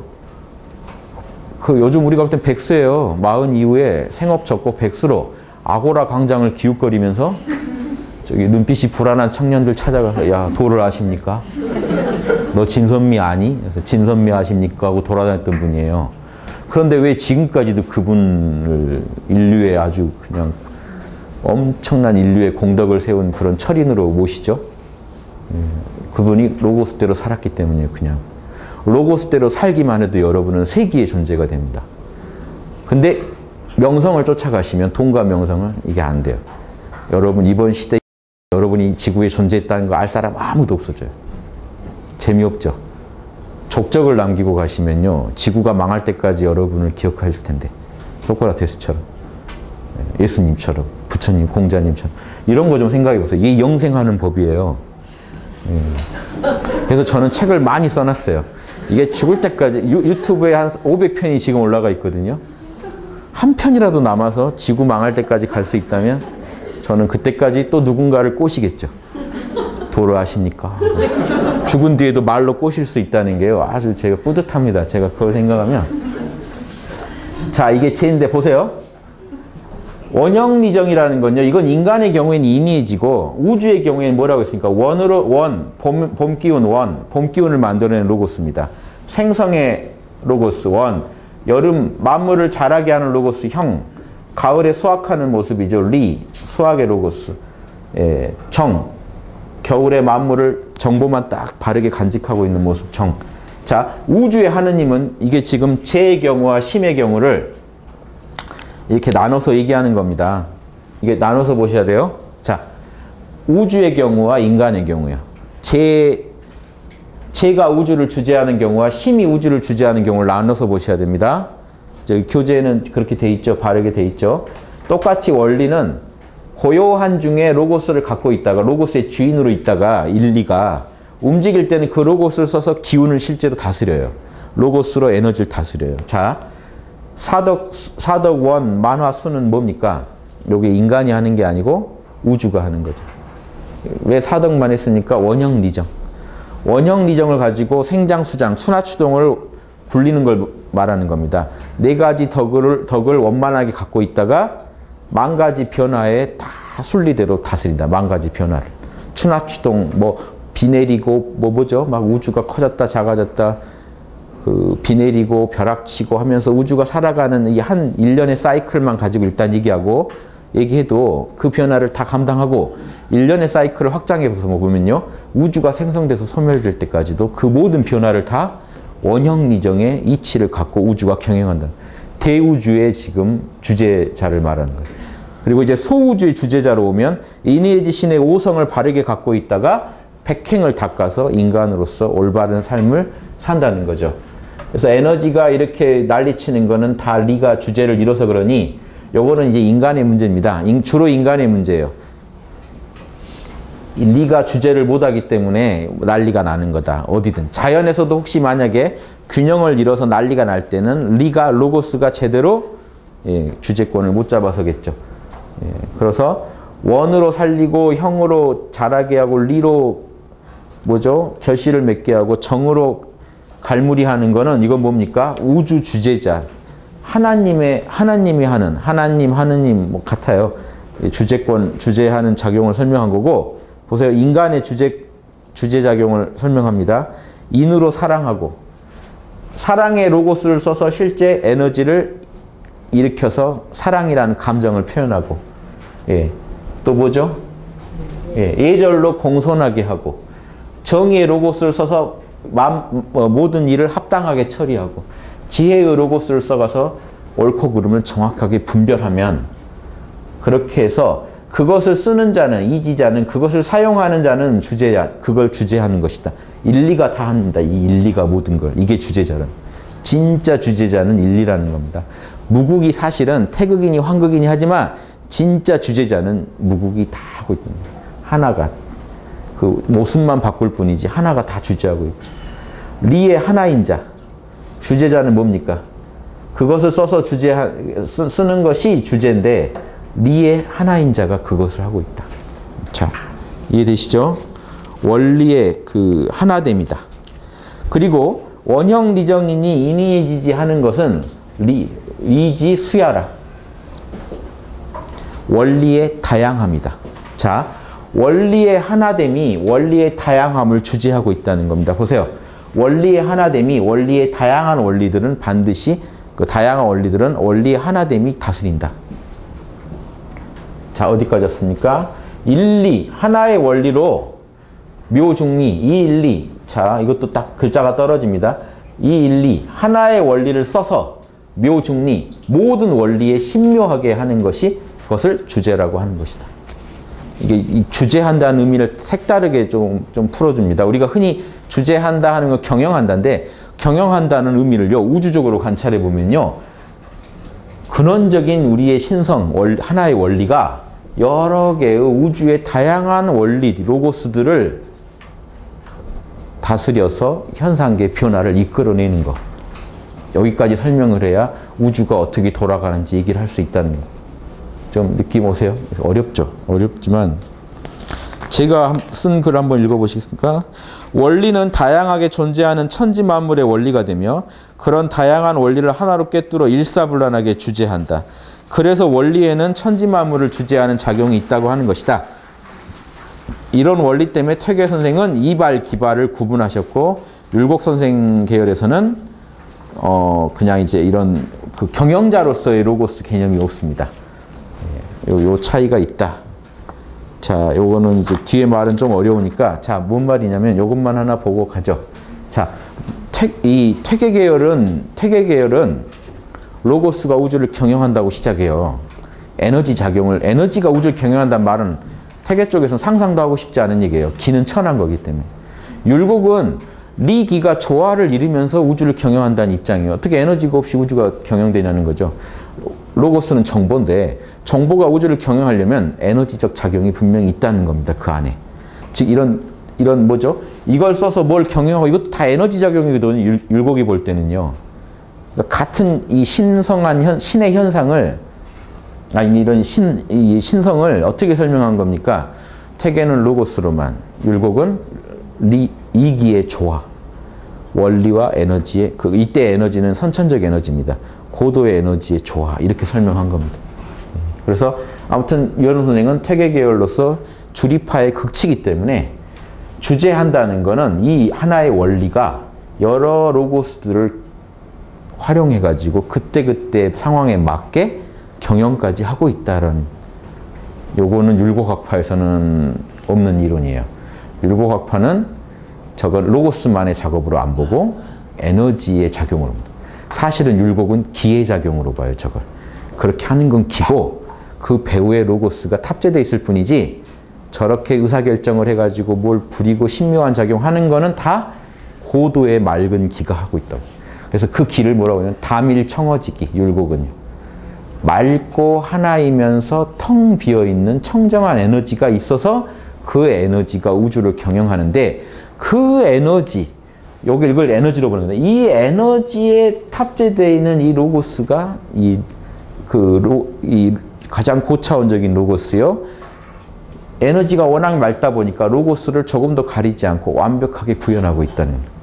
A: 요즘 우리가 볼 땐 백수예요. 40 이후에 생업 접고 백수로 아고라 광장을 기웃거리면서 저기 눈빛이 불안한 청년들 찾아가서 야 도를 아십니까? 너 진선미 아니? 그래서 진선미 아십니까? 하고 돌아다녔던 분이에요. 그런데 왜 지금까지도 그분을 인류의 아주 그냥 엄청난 인류의 공덕을 세운 그런 철인으로 모시죠? 그분이 로고스대로 살았기 때문이에요. 그냥 로고스대로 살기만 해도 여러분은 세기의 존재가 됩니다. 근데 명성을 쫓아가시면 돈과 명성은 이게 안 돼요. 여러분 이번 시대에 여러분이 지구에 존재했다는 거 알 사람 아무도 없어져요. 재미없죠. 족적을 남기고 가시면요. 지구가 망할 때까지 여러분을 기억할 텐데. 소크라테스처럼, 예수님처럼, 부처님, 공자님처럼. 이런 거 좀 생각해 보세요. 이게 영생하는 법이에요. 그래서 저는 책을 많이 써놨어요. 이게 죽을 때까지 유튜브에 한 500편이 지금 올라가 있거든요. 한 편이라도 남아서 지구 망할 때까지 갈 수 있다면 저는 그때까지 또 누군가를 꼬시겠죠. 도를 아십니까? 죽은 뒤에도 말로 꼬실 수 있다는 게요. 아주 제가 뿌듯합니다. 제가 그걸 생각하면. 자, 이게 제인데 보세요. 원형리정이라는 건요. 이건 인간의 경우에는 인이해지고 우주의 경우에는 뭐라고 했습니까? 봄 기운 봄 기운을 만들어내는 로고스입니다. 생성의 로고스 여름 만물을 자라게 하는 로고스 가을에 수확하는 모습이죠. 수확의 로고스. 겨울에 만물을 정보만 딱 바르게 간직하고 있는 모습 자, 우주의 하느님은 이게 지금 재의 경우와 심의 경우를 이렇게 나눠서 얘기하는 겁니다. 이게 나눠서 보셔야 돼요. 자, 우주의 경우와 인간의 경우요. 재가 우주를 주재하는 경우와 심이 우주를 주재하는 경우를 나눠서 보셔야 됩니다. 교재에는 그렇게 돼 있죠. 바르게 돼 있죠. 똑같이 원리는 고요한 중에 로고스를 갖고 있다가 로고스의 주인으로 있다가 인리가 움직일 때는 그 로고스를 써서 기운을 실제로 다스려요. 로고스로 에너지를 다스려요. 자, 사덕 원 만화 수는 뭡니까? 요게 인간이 하는 게 아니고 우주가 하는 거죠. 왜 사덕만 했습니까? 원형리정. 원형리정을 가지고 생장수장, 순하추동을 굴리는 걸 말하는 겁니다. 네 가지 덕을 원만하게 갖고 있다가 만 가지 변화에 다 순리대로 다스린다. 만 가지 변화를. 추나추동, 비 내리고, 뭐죠? 막 우주가 커졌다, 작아졌다, 비 내리고, 벼락치고 하면서 우주가 살아가는 이 한 일련의 사이클만 가지고 일단 얘기해도 그 변화를 다 감당하고, 일련의 사이클을 확장해서 보면요. 우주가 생성돼서 소멸될 때까지도 그 모든 변화를 다 원형리정의 이치를 갖고 우주가 경영한다. 대우주의 지금 주제자를 말하는 거예요. 그리고 이제 소우주의 주제자로 오면 이니에지 신의 5성을 바르게 갖고 있다가 백행을 닦아서 인간으로서 올바른 삶을 산다는 거죠. 그래서 에너지가 이렇게 난리치는 거는 다 리가 주제를 이뤄서 그러니 요거는 이제 인간의 문제입니다. 주로 인간의 문제예요. 리가 주제를 못하기 때문에 난리가 나는 거다. 어디든. 자연에서도 혹시 만약에 균형을 잃어서 난리가 날 때는 로고스가 제대로 주제권을 못 잡아서겠죠. 그래서 원으로 살리고 형으로 자라게 하고 리로 뭐죠? 결실을 맺게 하고 정으로 갈무리하는 거는 이건 뭡니까? 우주 주제자. 하나님이 하는 하느님 뭐 같아요. 주제권 주제하는 작용을 설명한 거고 보세요. 인간의 주제 작용을 설명합니다. 인으로 사랑하고 사랑의 로고스를 써서 실제 에너지를 일으켜서 사랑이라는 감정을 표현하고 예. 또 뭐죠? 예. 예절로 공손하게 하고 정의의 로고스를 써서 모든 일을 합당하게 처리하고 지혜의 로고스를 써가서 옳고 그름을 정확하게 분별하면 그렇게 해서 그것을 쓰는 자는 이지자는 그것을 사용하는 자는 주제야. 그걸 주제하는 것이다. 일리가 다 합니다. 이 일리가 모든 걸. 이게 주제자는. 진짜 주제자는 일리라는 겁니다. 무국이 사실은 태극이니 황극이니 하지만 진짜 주제자는 무국이 다 하고 있는 거예요. 하나가. 그 모습만 바꿀 뿐이지 하나가 다 주제하고 있죠. 리의 하나인 자. 주제자는 뭡니까? 그것을 써서 쓰는 것이 주제인데 리의 하나인 자가 그것을 하고 있다. 자, 이해되시죠? 원리의 그 하나됨이다. 그리고 원형 리정인이 인의지지 하는 것은 리지 수야라. 원리의 다양함이다. 자, 원리의 하나됨이 원리의 다양함을 주재하고 있다는 겁니다. 보세요. 원리의 하나됨이 원리의 다양한 원리들은 반드시 그 다양한 원리들은 원리의 하나됨이 다스린다. 자, 어디까지 왔습니까? 일리, 하나의 원리로 묘중리, 이일리. 자, 이것도 딱 글자가 떨어집니다. 이일리, 하나의 원리를 써서 묘중리, 모든 원리에 신묘하게 하는 것이 그것을 주제라고 하는 것이다. 이게 이 주제한다는 의미를 색다르게 좀 풀어줍니다. 우리가 흔히 주제한다 하는 거 경영한다인데 경영한다는 의미를요, 우주적으로 관찰해 보면요. 근원적인 우리의 신성, 하나의 원리가 여러 개의 우주의 다양한 원리, 로고스들을 다스려서 현상계 변화를 이끌어내는 것. 여기까지 설명을 해야 우주가 어떻게 돌아가는지 얘기를 할 수 있다는 거. 좀 느낌 오세요? 어렵죠? 어렵지만 제가 쓴 글 한번 읽어보시겠습니까? 원리는 다양하게 존재하는 천지 만물의 원리가 되며 그런 다양한 원리를 하나로 꿰뚫어 일사불란하게 주재한다. 그래서 원리에는 천지 만물을 주재하는 작용이 있다고 하는 것이다. 이런 원리 때문에 퇴계 선생은 이발, 기발을 구분하셨고 율곡 선생 계열에서는 그냥 이제 이런 그 경영자로서의 로고스 개념이 없습니다. 요 차이가 있다. 자, 요거는 이제 뒤에 말은 좀 어려우니까 자, 뭔 말이냐면 요것만 하나 보고 가죠. 자, 이 퇴계 계열은 로고스가 우주를 경영한다고 시작해요. 에너지가 우주를 경영한다는 말은 퇴계 쪽에서는 상상도 하고 싶지 않은 얘기예요. 기는 천한 거기 때문에. 율곡은 리기가 조화를 이루면서 우주를 경영한다는 입장이에요. 어떻게 에너지가 없이 우주가 경영되냐는 거죠. 로고스는 정보인데 정보가 우주를 경영하려면 에너지적 작용이 분명히 있다는 겁니다. 그 안에. 즉 이런 뭐죠? 이걸 써서 뭘 경영하고 이것도 다 에너지 작용이거든요. 율곡이 볼 때는요. 그러니까 같은 이 신성한 신의 현상을 이런 이 신성을 어떻게 설명한 겁니까? 퇴계는 로고스로만, 율곡은 이기의 조화, 원리와 에너지의 이때 에너지는 선천적 에너지입니다. 고도의 에너지의 조화 이렇게 설명한 겁니다. 그래서 아무튼 유현우 선생은 퇴계 계열로서 주리파의 극치이기 때문에 주재한다는 것은 이 하나의 원리가 여러 로고스들을 활용해가지고 그때그때 상황에 맞게 경영까지 하고 있다는 요거는 율곡학파에서는 없는 이론이에요. 율곡학파는 저걸 로고스만의 작업으로 안 보고 에너지의 작용으로 봅니다. 사실은 율곡은 기의 작용으로 봐요. 저걸. 그렇게 하는 건 기고 그 배우의 로고스가 탑재되어 있을 뿐이지 저렇게 의사결정을 해가지고 뭘 부리고 신묘한 작용하는 거는 다 고도의 맑은 기가 하고 있다고. 그래서 그 기를 뭐라고 하냐면 다밀청어지기, 율곡은요. 맑고 하나이면서 텅 비어있는 청정한 에너지가 있어서 그 에너지가 우주를 경영하는데 그 에너지, 여기 이걸 에너지로 보는 건데 이 에너지에 탑재되어 있는 이 로고스가 이 가장 고차원적인 로고스요. 에너지가 워낙 맑다 보니까 로고스를 조금 더 가리지 않고 완벽하게 구현하고 있다는 거예요.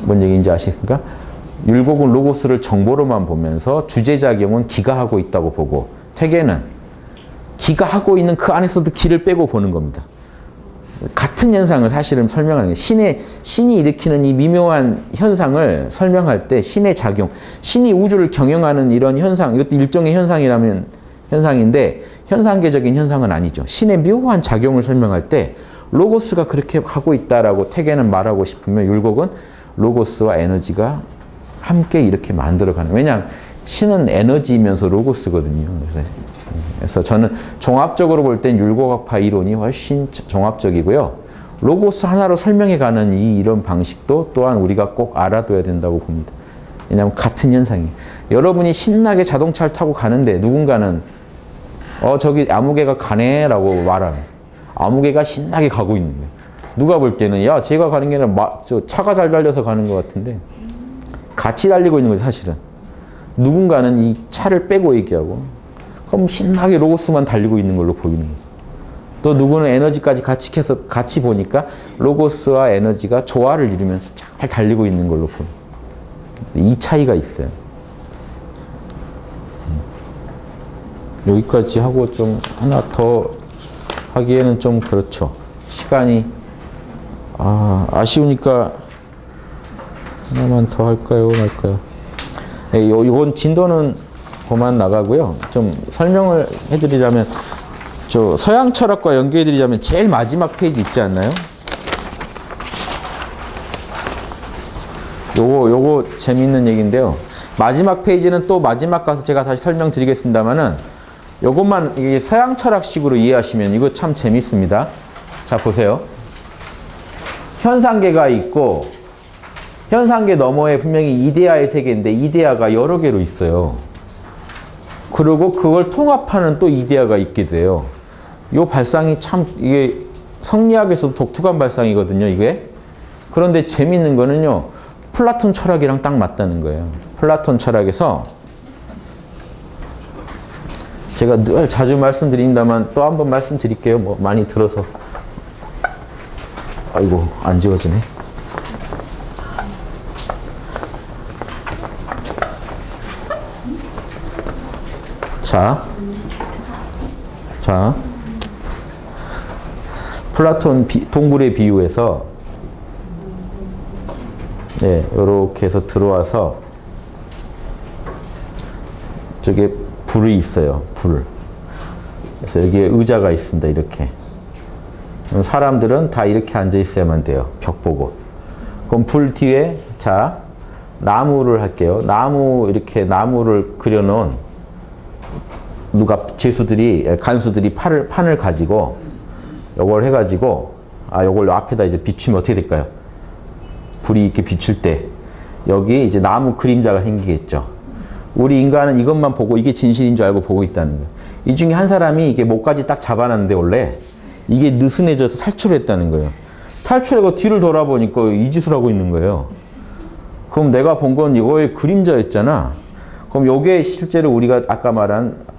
A: 뭔 얘기인지 아시겠습니까? 율곡은 로고스를 정보로만 보면서 주제작용은 기가 하고 있다고 보고, 퇴계는 기가 하고 있는 그 안에서도 기를 빼고 보는 겁니다. 같은 현상을 사실은 설명하는 거예요. 신이 일으키는 이 미묘한 현상을 설명할 때 신의 작용, 신이 우주를 경영하는 이런 현상, 이것도 일종의 현상인데 현상계적인 현상은 아니죠. 신의 묘한 작용을 설명할 때 로고스가 그렇게 하고 있다라고 퇴계는 말하고 싶으면, 율곡은 로고스와 에너지가 함께 이렇게 만들어가는. 왜냐하면 신은 에너지이면서 로고스거든요. 그래서 저는 종합적으로 볼 땐 율곡학파 이론이 훨씬 종합적이고요. 로고스 하나로 설명해가는 이런 방식도 또한 우리가 꼭 알아둬야 된다고 봅니다. 왜냐하면 같은 현상이에요. 여러분이 신나게 자동차를 타고 가는데 누군가는 저기 아무개가 가네라고 말하는, 아무개가 신나게 가고 있는 거예요. 누가 볼 때는 야, 제가 가는 게 아니라 차가 잘 달려서 가는 것 같은데 같이 달리고 있는 거예요, 사실은. 누군가는 이 차를 빼고 얘기하고, 그럼 신나게 로고스만 달리고 있는 걸로 보이는 거죠. 또 누구는 에너지까지 같이 해서 같이 보니까 로고스와 에너지가 조화를 이루면서 잘 달리고 있는 걸로 보여요. 이 차이가 있어요. 여기까지 하고 좀 하나 더 하기에는 좀 그렇죠. 시간이 아쉬우니까 하나만 더 할까요? 말까요? 네, 이번 진도는 그만 나가고요. 좀 설명을 해드리자면, 저 서양 철학과 연계해드리자면 제일 마지막 페이지 있지 않나요? 요거 재밌는 얘기인데요. 마지막 페이지는 또 마지막 가서 제가 다시 설명드리겠습니다만은, 요것만 이게 서양 철학식으로 이해하시면 이거 참 재밌습니다. 자, 보세요. 현상계가 있고, 현상계 너머에 분명히 이데아의 세계인데 이데아가 여러 개로 있어요. 그리고 그걸 통합하는 또 이데아가 있게 돼요. 이 발상이 참, 이게 성리학에서도 독특한 발상이거든요, 이게. 그런데 재밌는 거는요, 플라톤 철학이랑 딱 맞다는 거예요. 플라톤 철학에서 제가 늘 자주 말씀드린다만 또 한 번 말씀드릴게요. 뭐 많이 들어서. 아이고, 안 지워지네. 자, 플라톤 동굴의 비유에서, 네, 이렇게 해서 들어와서 저게 불이 있어요. 불. 그래서 여기에 의자가 있습니다. 이렇게. 그럼 사람들은 다 이렇게 앉아 있어야만 돼요. 벽 보고. 그럼 불 뒤에, 자, 나무를 할게요. 이렇게 나무를 그려놓은 간수들이 판을 가지고 요걸 해가지고, 요걸 앞에다 이제 비추면 어떻게 될까요? 불이 이렇게 비출 때 여기 이제 나무 그림자가 생기겠죠. 우리 인간은 이것만 보고 이게 진실인 줄 알고 보고 있다는 거예요. 이 중에 한 사람이 이게 목까지 딱 잡아놨는데 원래 이게 느슨해져서 탈출했다는 거예요. 탈출하고 뒤를 돌아보니까 이 짓을 하고 있는 거예요. 그럼 내가 본 건 이거의 그림자였잖아. 그럼 요게 실제로 우리가 아까 말한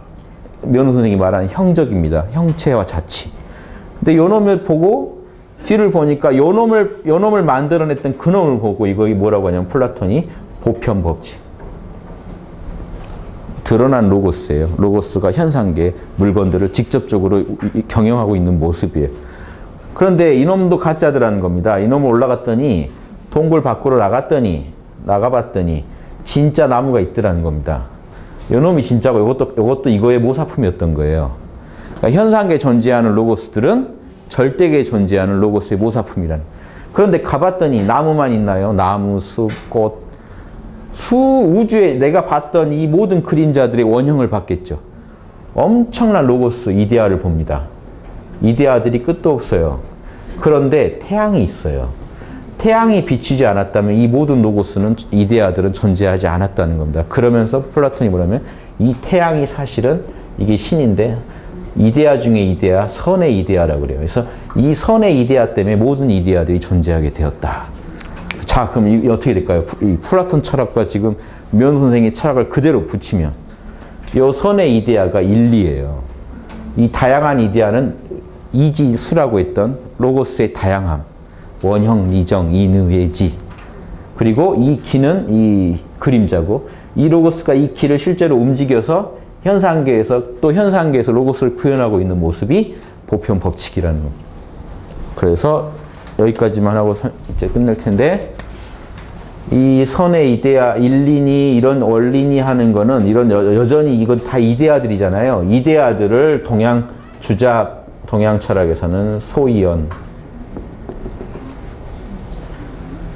A: 면호 선생님이 말한 형적입니다. 형체와 자치. 근데 요 놈을 보고 뒤를 보니까 요 놈을 만들어냈던 그 놈을 보고 이거 뭐라고 하냐면 플라톤이 보편 법칙. 드러난 로고스예요. 로고스가 현상계 물건들을 직접적으로 경영하고 있는 모습이에요. 그런데 이놈도 가짜더라는 겁니다. 이놈을 올라갔더니 동굴 밖으로 나가봤더니 진짜 나무가 있더라는 겁니다. 이놈이 진짜고 이것도 이거의 모사품이었던 거예요. 그러니까 현상계에 존재하는 로고스들은 절대계에 존재하는 로고스의 모사품이라는. 그런데 가봤더니 나무만 있나요? 나무, 숲, 꽃. 우주에 내가 봤던 이 모든 그림자들의 원형을 봤겠죠. 엄청난 로고스, 이데아를 봅니다. 이데아들이 끝도 없어요. 그런데 태양이 있어요. 태양이 비추지 않았다면 이 모든 로고스는, 이데아들은 존재하지 않았다는 겁니다. 그러면서 플라톤이 뭐냐면 이 태양이 사실은 이게 신인데 이데아 중에 이데아, 선의 이데아라고 그래요. 그래서 이 선의 이데아 때문에 모든 이데아들이 존재하게 되었다. 자, 그럼 이 어떻게 될까요? 이 플라톤 철학과 지금 면 선생의 철학을 그대로 붙이면 이 선의 이데아가 인리예요. 이 다양한 이데아는 이지수라고 했던 로고스의 다양함, 원형, 리정, 인의, 예지. 그리고 이 기는 이 그림자고, 이 로고스가 이 기를 실제로 움직여서 현상계에서 또 현상계에서 로고스를 구현하고 있는 모습이 보편 법칙이라는 거. 그래서 여기까지만 하고 이제 끝낼 텐데, 이 선의 이데아, 일리니, 이런 원리니 하는 거는 이런 여전히 이건 다 이데아들이잖아요. 이데아들을 동양 주작, 동양 철학에서는 소이언.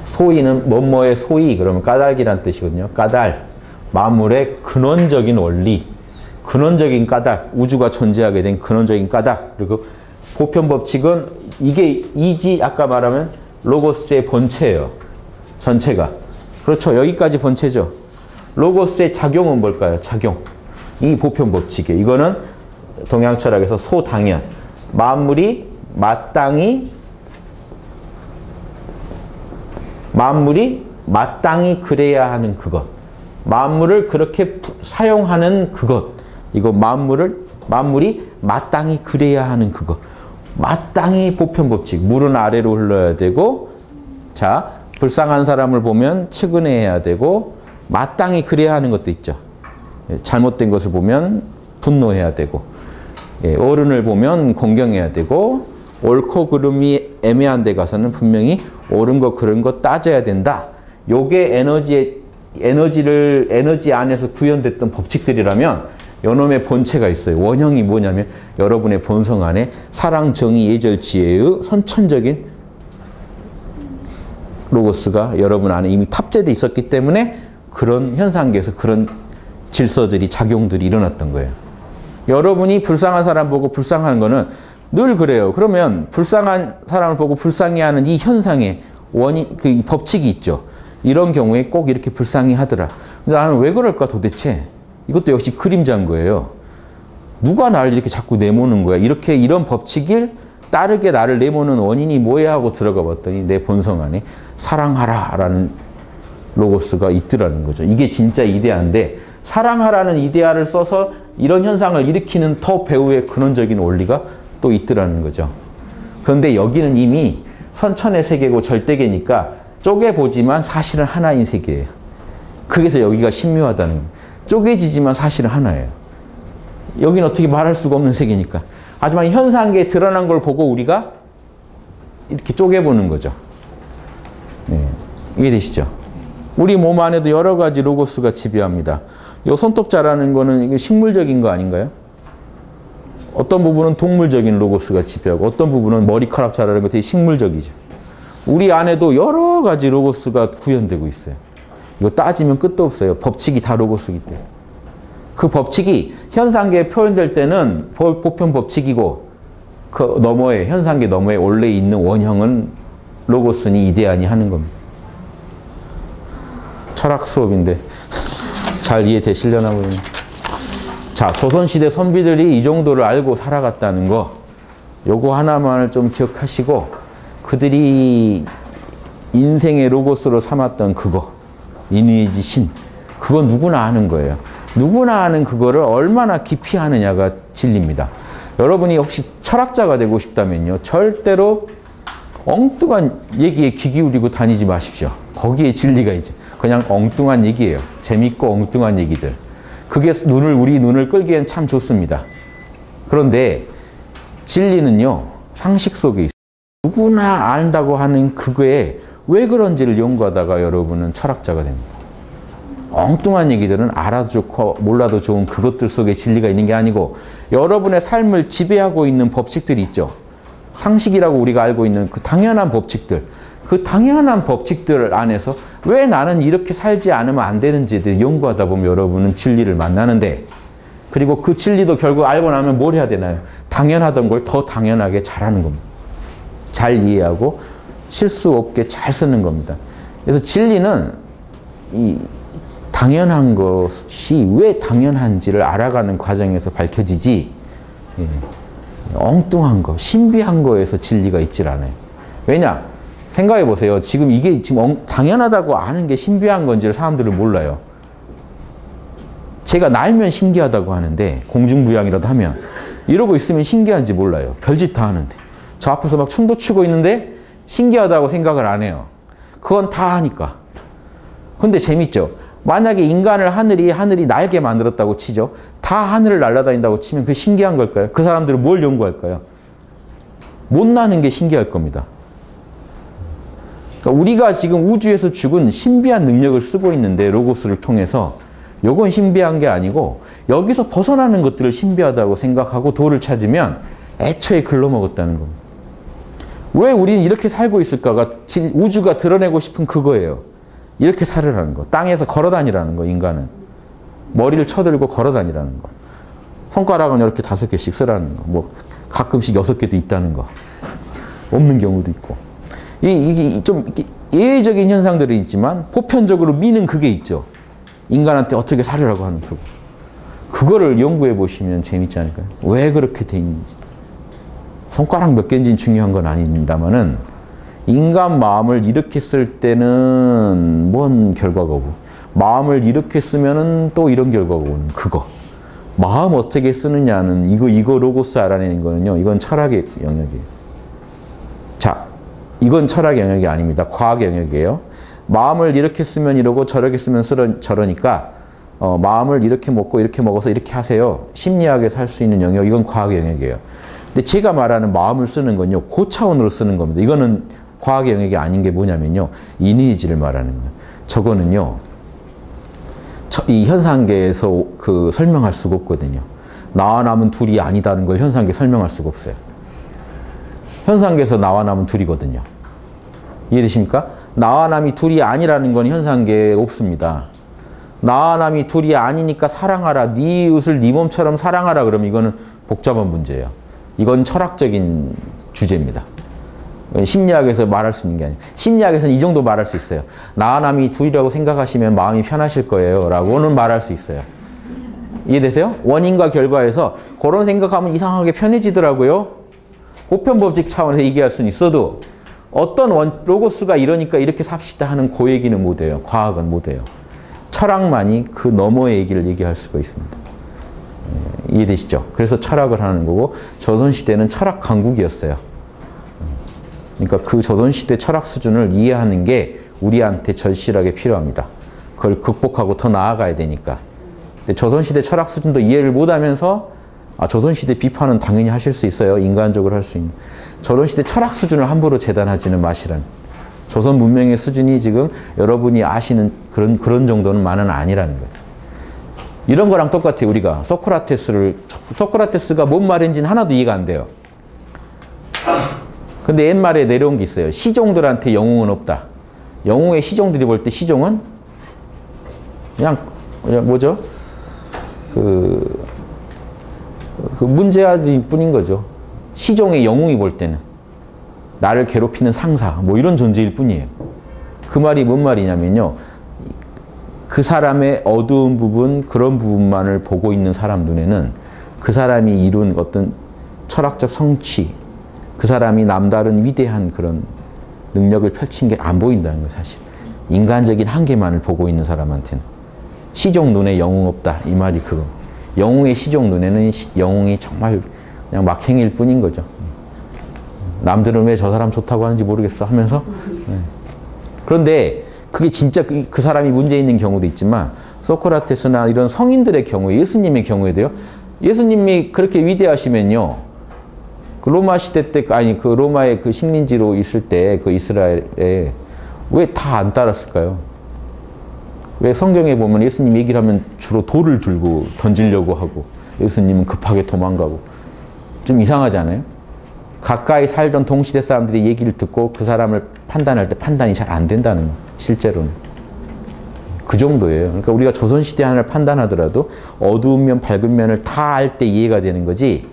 A: 소이는 뭐뭐의 소이, 그러면 까닭이란 뜻이거든요. 까닭. 만물의 근원적인 원리, 근원적인 까닭, 우주가 존재하게 된 근원적인 까닭. 그리고 보편 법칙은 이게 이지, 아까 말하면 로고스의 본체예요. 전체가. 그렇죠. 여기까지 본체죠. 로고스의 작용은 뭘까요? 작용. 이 보편 법칙이에요. 이거는 동양 철학에서 소당연. 만물이 마땅히 그래야 하는 그것. 만물을 그렇게 사용하는 그것. 이거 만물이 마땅히 그래야 하는 그것. 마땅히 보편 법칙. 물은 아래로 흘러야 되고, 자, 불쌍한 사람을 보면 측은해야 되고, 마땅히 그래야 하는 것도 있죠. 잘못된 것을 보면 분노해야 되고, 어른을 보면 공경해야 되고, 옳고 그름이 애매한 데 가서는 분명히 옳은 거 그런 거 따져야 된다. 요게 에너지 안에서 구현됐던 법칙들이라면 요놈의 본체가 있어요. 원형이 뭐냐면 여러분의 본성 안에 사랑, 정의, 예절, 지혜의 선천적인 로고스가 여러분 안에 이미 탑재되어 있었기 때문에 그런 현상계에서 그런 질서들이, 작용들이 일어났던 거예요. 여러분이 불쌍한 사람 보고 불쌍한 거는 늘 그래요. 그러면 불쌍한 사람을 보고 불쌍해하는 이 현상의 그 법칙이 있죠. 이런 경우에 꼭 이렇게 불쌍해하더라. 근데 나는 왜 그럴까 도대체? 이것도 역시 그림자인 거예요. 누가 나를 이렇게 자꾸 내모는 거야? 이런 법칙을 따르게 나를 내모는 원인이 뭐야 하고 들어가 봤더니 내 본성 안에 사랑하라라는 로고스가 있더라는 거죠. 이게 진짜 이데아인데, 사랑하라는 이데아를 써서 이런 현상을 일으키는 더 배우의 근원적인 원리가 또 있더라는 거죠. 그런데 여기는 이미 선천의 세계고 절대계니까 쪼개보지만 사실은 하나인 세계예요. 그래서 여기가 신묘하다는 거예요. 쪼개지지만 사실은 하나예요. 여기는 어떻게 말할 수가 없는 세계니까. 하지만 현상계에 드러난 걸 보고 우리가 이렇게 쪼개보는 거죠. 네. 이해되시죠? 우리 몸 안에도 여러 가지 로고스가 지배합니다. 이 손톱자라는 거는 이게 식물적인 거 아닌가요? 어떤 부분은 동물적인 로고스가 지배하고 어떤 부분은 머리카락 자라는 거 되게 식물적이죠. 우리 안에도 여러 가지 로고스가 구현되고 있어요. 이거 따지면 끝도 없어요. 법칙이 다 로고스이기 때문에. 그 법칙이 현상계에 표현될 때는 보편 법칙이고, 그 너머에, 현상계 너머에 원래 있는 원형은 로고스니 이데아니 하는 겁니다. 철학 수업인데 잘 이해되시려나 보네요. 자, 조선시대 선비들이 이 정도를 알고 살아갔다는 거, 요거 하나만을 좀 기억하시고, 그들이 인생의 로고스로 삼았던 그거, 인의지 신, 그거 누구나 아는 거예요. 누구나 아는 그거를 얼마나 깊이 하느냐가 진리입니다. 여러분이 혹시 철학자가 되고 싶다면요, 절대로 엉뚱한 얘기에 귀 기울이고 다니지 마십시오. 거기에 진리가 있죠. 그냥 엉뚱한 얘기예요. 재밌고 엉뚱한 얘기들. 그게 우리 눈을 끌기엔 참 좋습니다. 그런데 진리는요, 상식 속에 있어요. 누구나 안다고 하는 그거에 왜 그런지를 연구하다가 여러분은 철학자가 됩니다. 엉뚱한 얘기들은 알아도 좋고 몰라도 좋은 그것들 속에 진리가 있는 게 아니고, 여러분의 삶을 지배하고 있는 법칙들이 있죠. 상식이라고 우리가 알고 있는 그 당연한 법칙들, 그 당연한 법칙들 안에서 왜 나는 이렇게 살지 않으면 안 되는지에 대해 연구하다 보면 여러분은 진리를 만나는데, 그리고 그 진리도 결국 알고 나면 뭘 해야 되나요? 당연하던 걸 더 당연하게 잘하는 겁니다. 잘 이해하고 실수 없게 잘 쓰는 겁니다. 그래서 진리는 이 당연한 것이 왜 당연한지를 알아가는 과정에서 밝혀지지, 엉뚱한 거, 신비한 거에서 진리가 있질 않아요. 왜냐? 생각해 보세요. 지금 이게 당연하다고 아는 게 신비한 건지를 사람들은 몰라요. 제가 날면 신기하다고 하는데, 공중부양이라도 하면 이러고 있으면 신기한지 몰라요. 별짓 다 하는데. 저 앞에서 막 춤도 추고 있는데 신기하다고 생각을 안 해요. 그건 다 하니까. 근데 재밌죠. 만약에 인간을 하늘이 날게 만들었다고 치죠. 다 하늘을 날아다닌다고 치면 그게 신기한 걸까요? 그 사람들은 뭘 연구할까요? 못 나는 게 신기할 겁니다. 그러니까 우리가 지금 우주에서 죽은 신비한 능력을 쓰고 있는데 로고스를 통해서 요건 신비한 게 아니고 여기서 벗어나는 것들을 신비하다고 생각하고 도를 찾으면 애초에 글러먹었다는 겁니다. 왜 우리는 이렇게 살고 있을까가 우주가 드러내고 싶은 그거예요. 이렇게 살으라는 거. 땅에서 걸어다니라는 거, 인간은. 머리를 쳐들고 걸어다니라는 거. 손가락은 이렇게 5개씩 쓰라는 거. 뭐 가끔씩 6개도 있다는 거. 없는 경우도 있고. 이게 좀 예외적인 현상들이 있지만 보편적으로 미는 그게 있죠. 인간한테 어떻게 살으라고 하는 그거. 그거를 연구해 보시면 재밌지 않을까요? 왜 그렇게 돼 있는지. 손가락 몇 개인지는 중요한 건 아닙니다만은 인간 마음을 이렇게 쓸 때는 뭔 결과가 오고 마음을 이렇게 쓰면은 또 이런 결과가 오는 그거. 마음 어떻게 쓰느냐는 이거 로고스 알아내는 거는요. 이건 철학의 영역이에요. 자, 이건 철학의 영역이 아닙니다. 과학의 영역이에요. 마음을 이렇게 쓰면 이러고 저렇게 쓰면 저러니까 마음을 이렇게 먹고 이렇게 먹어서 이렇게 하세요. 심리학에서 할 수 있는 영역, 이건 과학의 영역이에요. 근데 제가 말하는 마음을 쓰는 건요. 그 차원으로 쓰는 겁니다. 이거는 과학의 영역이 아닌 게 뭐냐면요. 이니지를 말하는 거예요. 저거는요. 이 현상계에서 설명할 수가 없거든요. 나와 남은 둘이 아니다는 걸 현상계 설명할 수가 없어요. 현상계에서 나와 남은 둘이거든요. 이해되십니까? 나와 남이 둘이 아니라는 건 현상계에 없습니다. 나와 남이 둘이 아니니까 사랑하라. 네 이웃을 네 몸처럼 사랑하라. 그러면 이거는 복잡한 문제예요. 이건 철학적인 주제입니다. 심리학에서 말할 수 있는 게 아니에요. 심리학에서는 이 정도 말할 수 있어요. 나와 남이 둘이라고 생각하시면 마음이 편하실 거예요. 라고는 말할 수 있어요. 이해되세요? 원인과 결과에서 그런 생각하면 이상하게 편해지더라고요. 보편법칙 차원에서 얘기할 수는 있어도 어떤 로고스가 이러니까 이렇게 삽시다 하는 그 얘기는 못 해요. 과학은 못 해요. 철학만이 그 너머의 얘기를 얘기할 수가 있습니다. 이해되시죠? 그래서 철학을 하는 거고 조선시대는 철학 강국이었어요. 그러니까 그 조선시대 철학 수준을 이해하는 게 우리한테 절실하게 필요합니다. 그걸 극복하고 더 나아가야 되니까. 근데 조선시대 철학 수준도 이해를 못하면서 조선시대 비판은 당연히 하실 수 있어요. 인간적으로 할 수 있는. 조선시대 철학 수준을 함부로 재단하지는 마시라는. 조선 문명의 수준이 지금 여러분이 아시는 그런 정도는 만은 아니라는 거예요. 이런 거랑 똑같아요. 우리가 소크라테스가 뭔 말인지는 하나도 이해가 안 돼요. 근데 옛말에 내려온 게 있어요. 시종들한테 영웅은 없다. 영웅의 시종들이 볼 때 시종은 그냥 뭐죠? 그 문제아들일 뿐인 거죠. 시종의 영웅이 볼 때는 나를 괴롭히는 상사 뭐 이런 존재일 뿐이에요. 그 말이 뭔 말이냐면요. 그 사람의 어두운 부분 그런 부분만을 보고 있는 사람 눈에는 그 사람이 이룬 어떤 철학적 성취 그 사람이 남다른 위대한 그런 능력을 펼친 게 안 보인다는 거예요. 사실 인간적인 한계만을 보고 있는 사람한테는 시종 눈에 영웅 없다 이 말이 그거. 영웅의 시종 눈에는 영웅이 정말 그냥 막행일 뿐인 거죠. 남들은 왜 저 사람 좋다고 하는지 모르겠어 하면서 그런데 그게 진짜 그 사람이 문제 있는 경우도 있지만 소크라테스나 이런 성인들의 경우에 예수님의 경우에도요. 예수님이 그렇게 위대하시면요. 그 로마 시대 때 그 로마의 그 식민지로 있을 때 그 이스라엘에 왜 다 안 따랐을까요? 왜 성경에 보면 예수님 얘기를 하면 주로 돌을 들고 던지려고 하고 예수님은 급하게 도망가고 좀 이상하지 않아요? 가까이 살던 동시대 사람들이 얘기를 듣고 그 사람을 판단할 때 판단이 잘 안 된다는 거예요. 실제로는. 그 정도예요. 그러니까 우리가 조선시대 하나를 판단하더라도 어두운 면 밝은 면을 다 알 때 이해가 되는 거지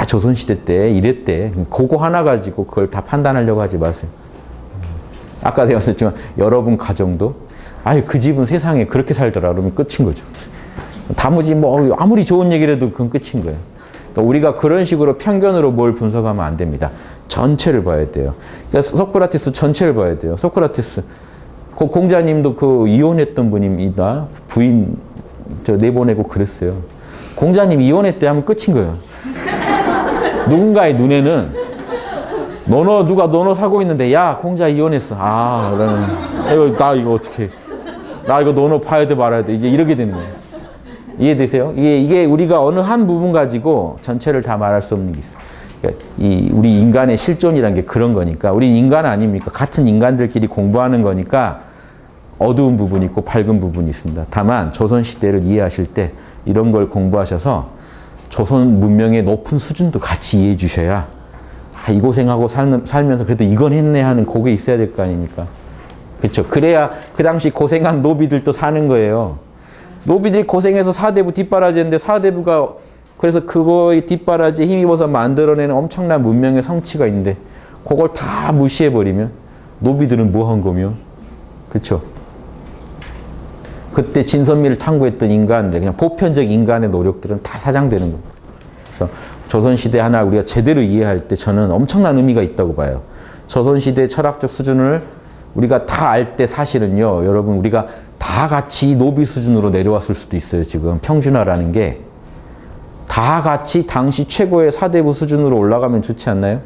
A: 조선시대 때 이랬대. 그거 하나 가지고 그걸 다 판단하려고 하지 마세요. 아까 제가 말했지만 여러분 가정도 그 집은 세상에 그렇게 살더라 그러면 끝인 거죠. 다무지 뭐 아무리 좋은 얘기를 해도 그건 끝인 거예요. 그러니까 우리가 그런 식으로 편견으로 뭘 분석하면 안 됩니다. 전체를 봐야 돼요. 그러니까 소크라테스 전체를 봐야 돼요. 소크라테스. 그 공자님도 그 이혼했던 분입니다. 부인 내보내고 그랬어요. 공자님 이혼했대 하면 끝인 거예요. 누군가의 눈에는 누가 너너 사고 있는데 야 공자 이혼했어. 아 그러면 나 이거 어떻게 나 이거 너너 봐야 돼 말아야 돼 이제 이렇게 되는 거예요. 이해되세요? 이게 우리가 어느 한 부분 가지고 전체를 다 말할 수 없는 게 있어요. 그러니까 우리 인간의 실존이란 게 그런 거니까 우리 인간 아닙니까? 같은 인간들끼리 공부하는 거니까 어두운 부분이 있고 밝은 부분이 있습니다. 다만 조선시대를 이해하실 때 이런 걸 공부하셔서 조선 문명의 높은 수준도 같이 이해해 주셔야 이 고생하고 살면서 그래도 이건 했네 하는 그게 있어야 될 거 아닙니까? 그렇죠? 그래야 그 당시 고생한 노비들도 사는 거예요. 노비들이 고생해서 사대부 뒷바라지 했는데 사대부가 그래서 그거의 뒷바라지에 힘입어서 만들어내는 엄청난 문명의 성취가 있는데 그걸 다 무시해버리면 노비들은 뭐 한 거며? 그렇죠? 그때 진선미를 탐구했던 인간들, 그냥 보편적 인간의 노력들은 다 사장되는 겁니다. 그래서 조선시대 하나 우리가 제대로 이해할 때 저는 엄청난 의미가 있다고 봐요. 조선시대 철학적 수준을 우리가 다 알 때 사실은요, 여러분, 우리가 다 같이 노비 수준으로 내려왔을 수도 있어요, 지금. 평준화라는 게. 다 같이 당시 최고의 사대부 수준으로 올라가면 좋지 않나요?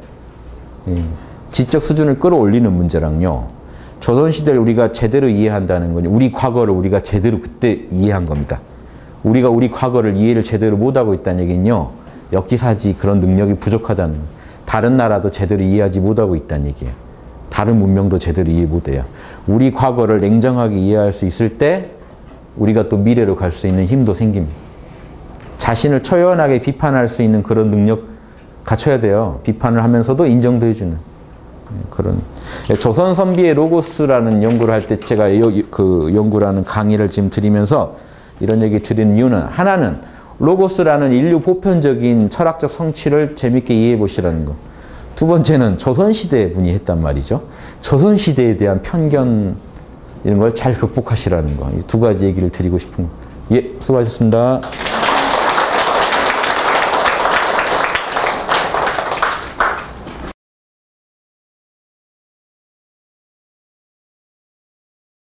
A: 예. 지적 수준을 끌어올리는 문제랑요. 조선시대를 우리가 제대로 이해한다는 건 우리 과거를 우리가 제대로 그때 이해한 겁니다. 우리가 우리 과거를 이해를 제대로 못하고 있다는 얘기는요. 역지사지 그런 능력이 부족하다는 거예요. 다른 나라도 제대로 이해하지 못하고 있다는 얘기예요. 다른 문명도 제대로 이해 못해요. 우리 과거를 냉정하게 이해할 수 있을 때 우리가 또 미래로 갈 수 있는 힘도 생깁니다. 자신을 초연하게 비판할 수 있는 그런 능력 갖춰야 돼요. 비판을 하면서도 인정도 해주는. 그런 조선 선비의 로고스라는 연구를 할 때 제가 그 연구라는 강의를 지금 드리면서 이런 얘기 드리는 이유는 하나는 로고스라는 인류 보편적인 철학적 성취를 재밌게 이해해 보시라는 거. 두 번째는 조선시대 분이 했단 말이죠. 조선시대에 대한 편견 이런 걸 잘 극복하시라는 거. 이 두 가지 얘기를 드리고 싶은 거. 예, 수고하셨습니다.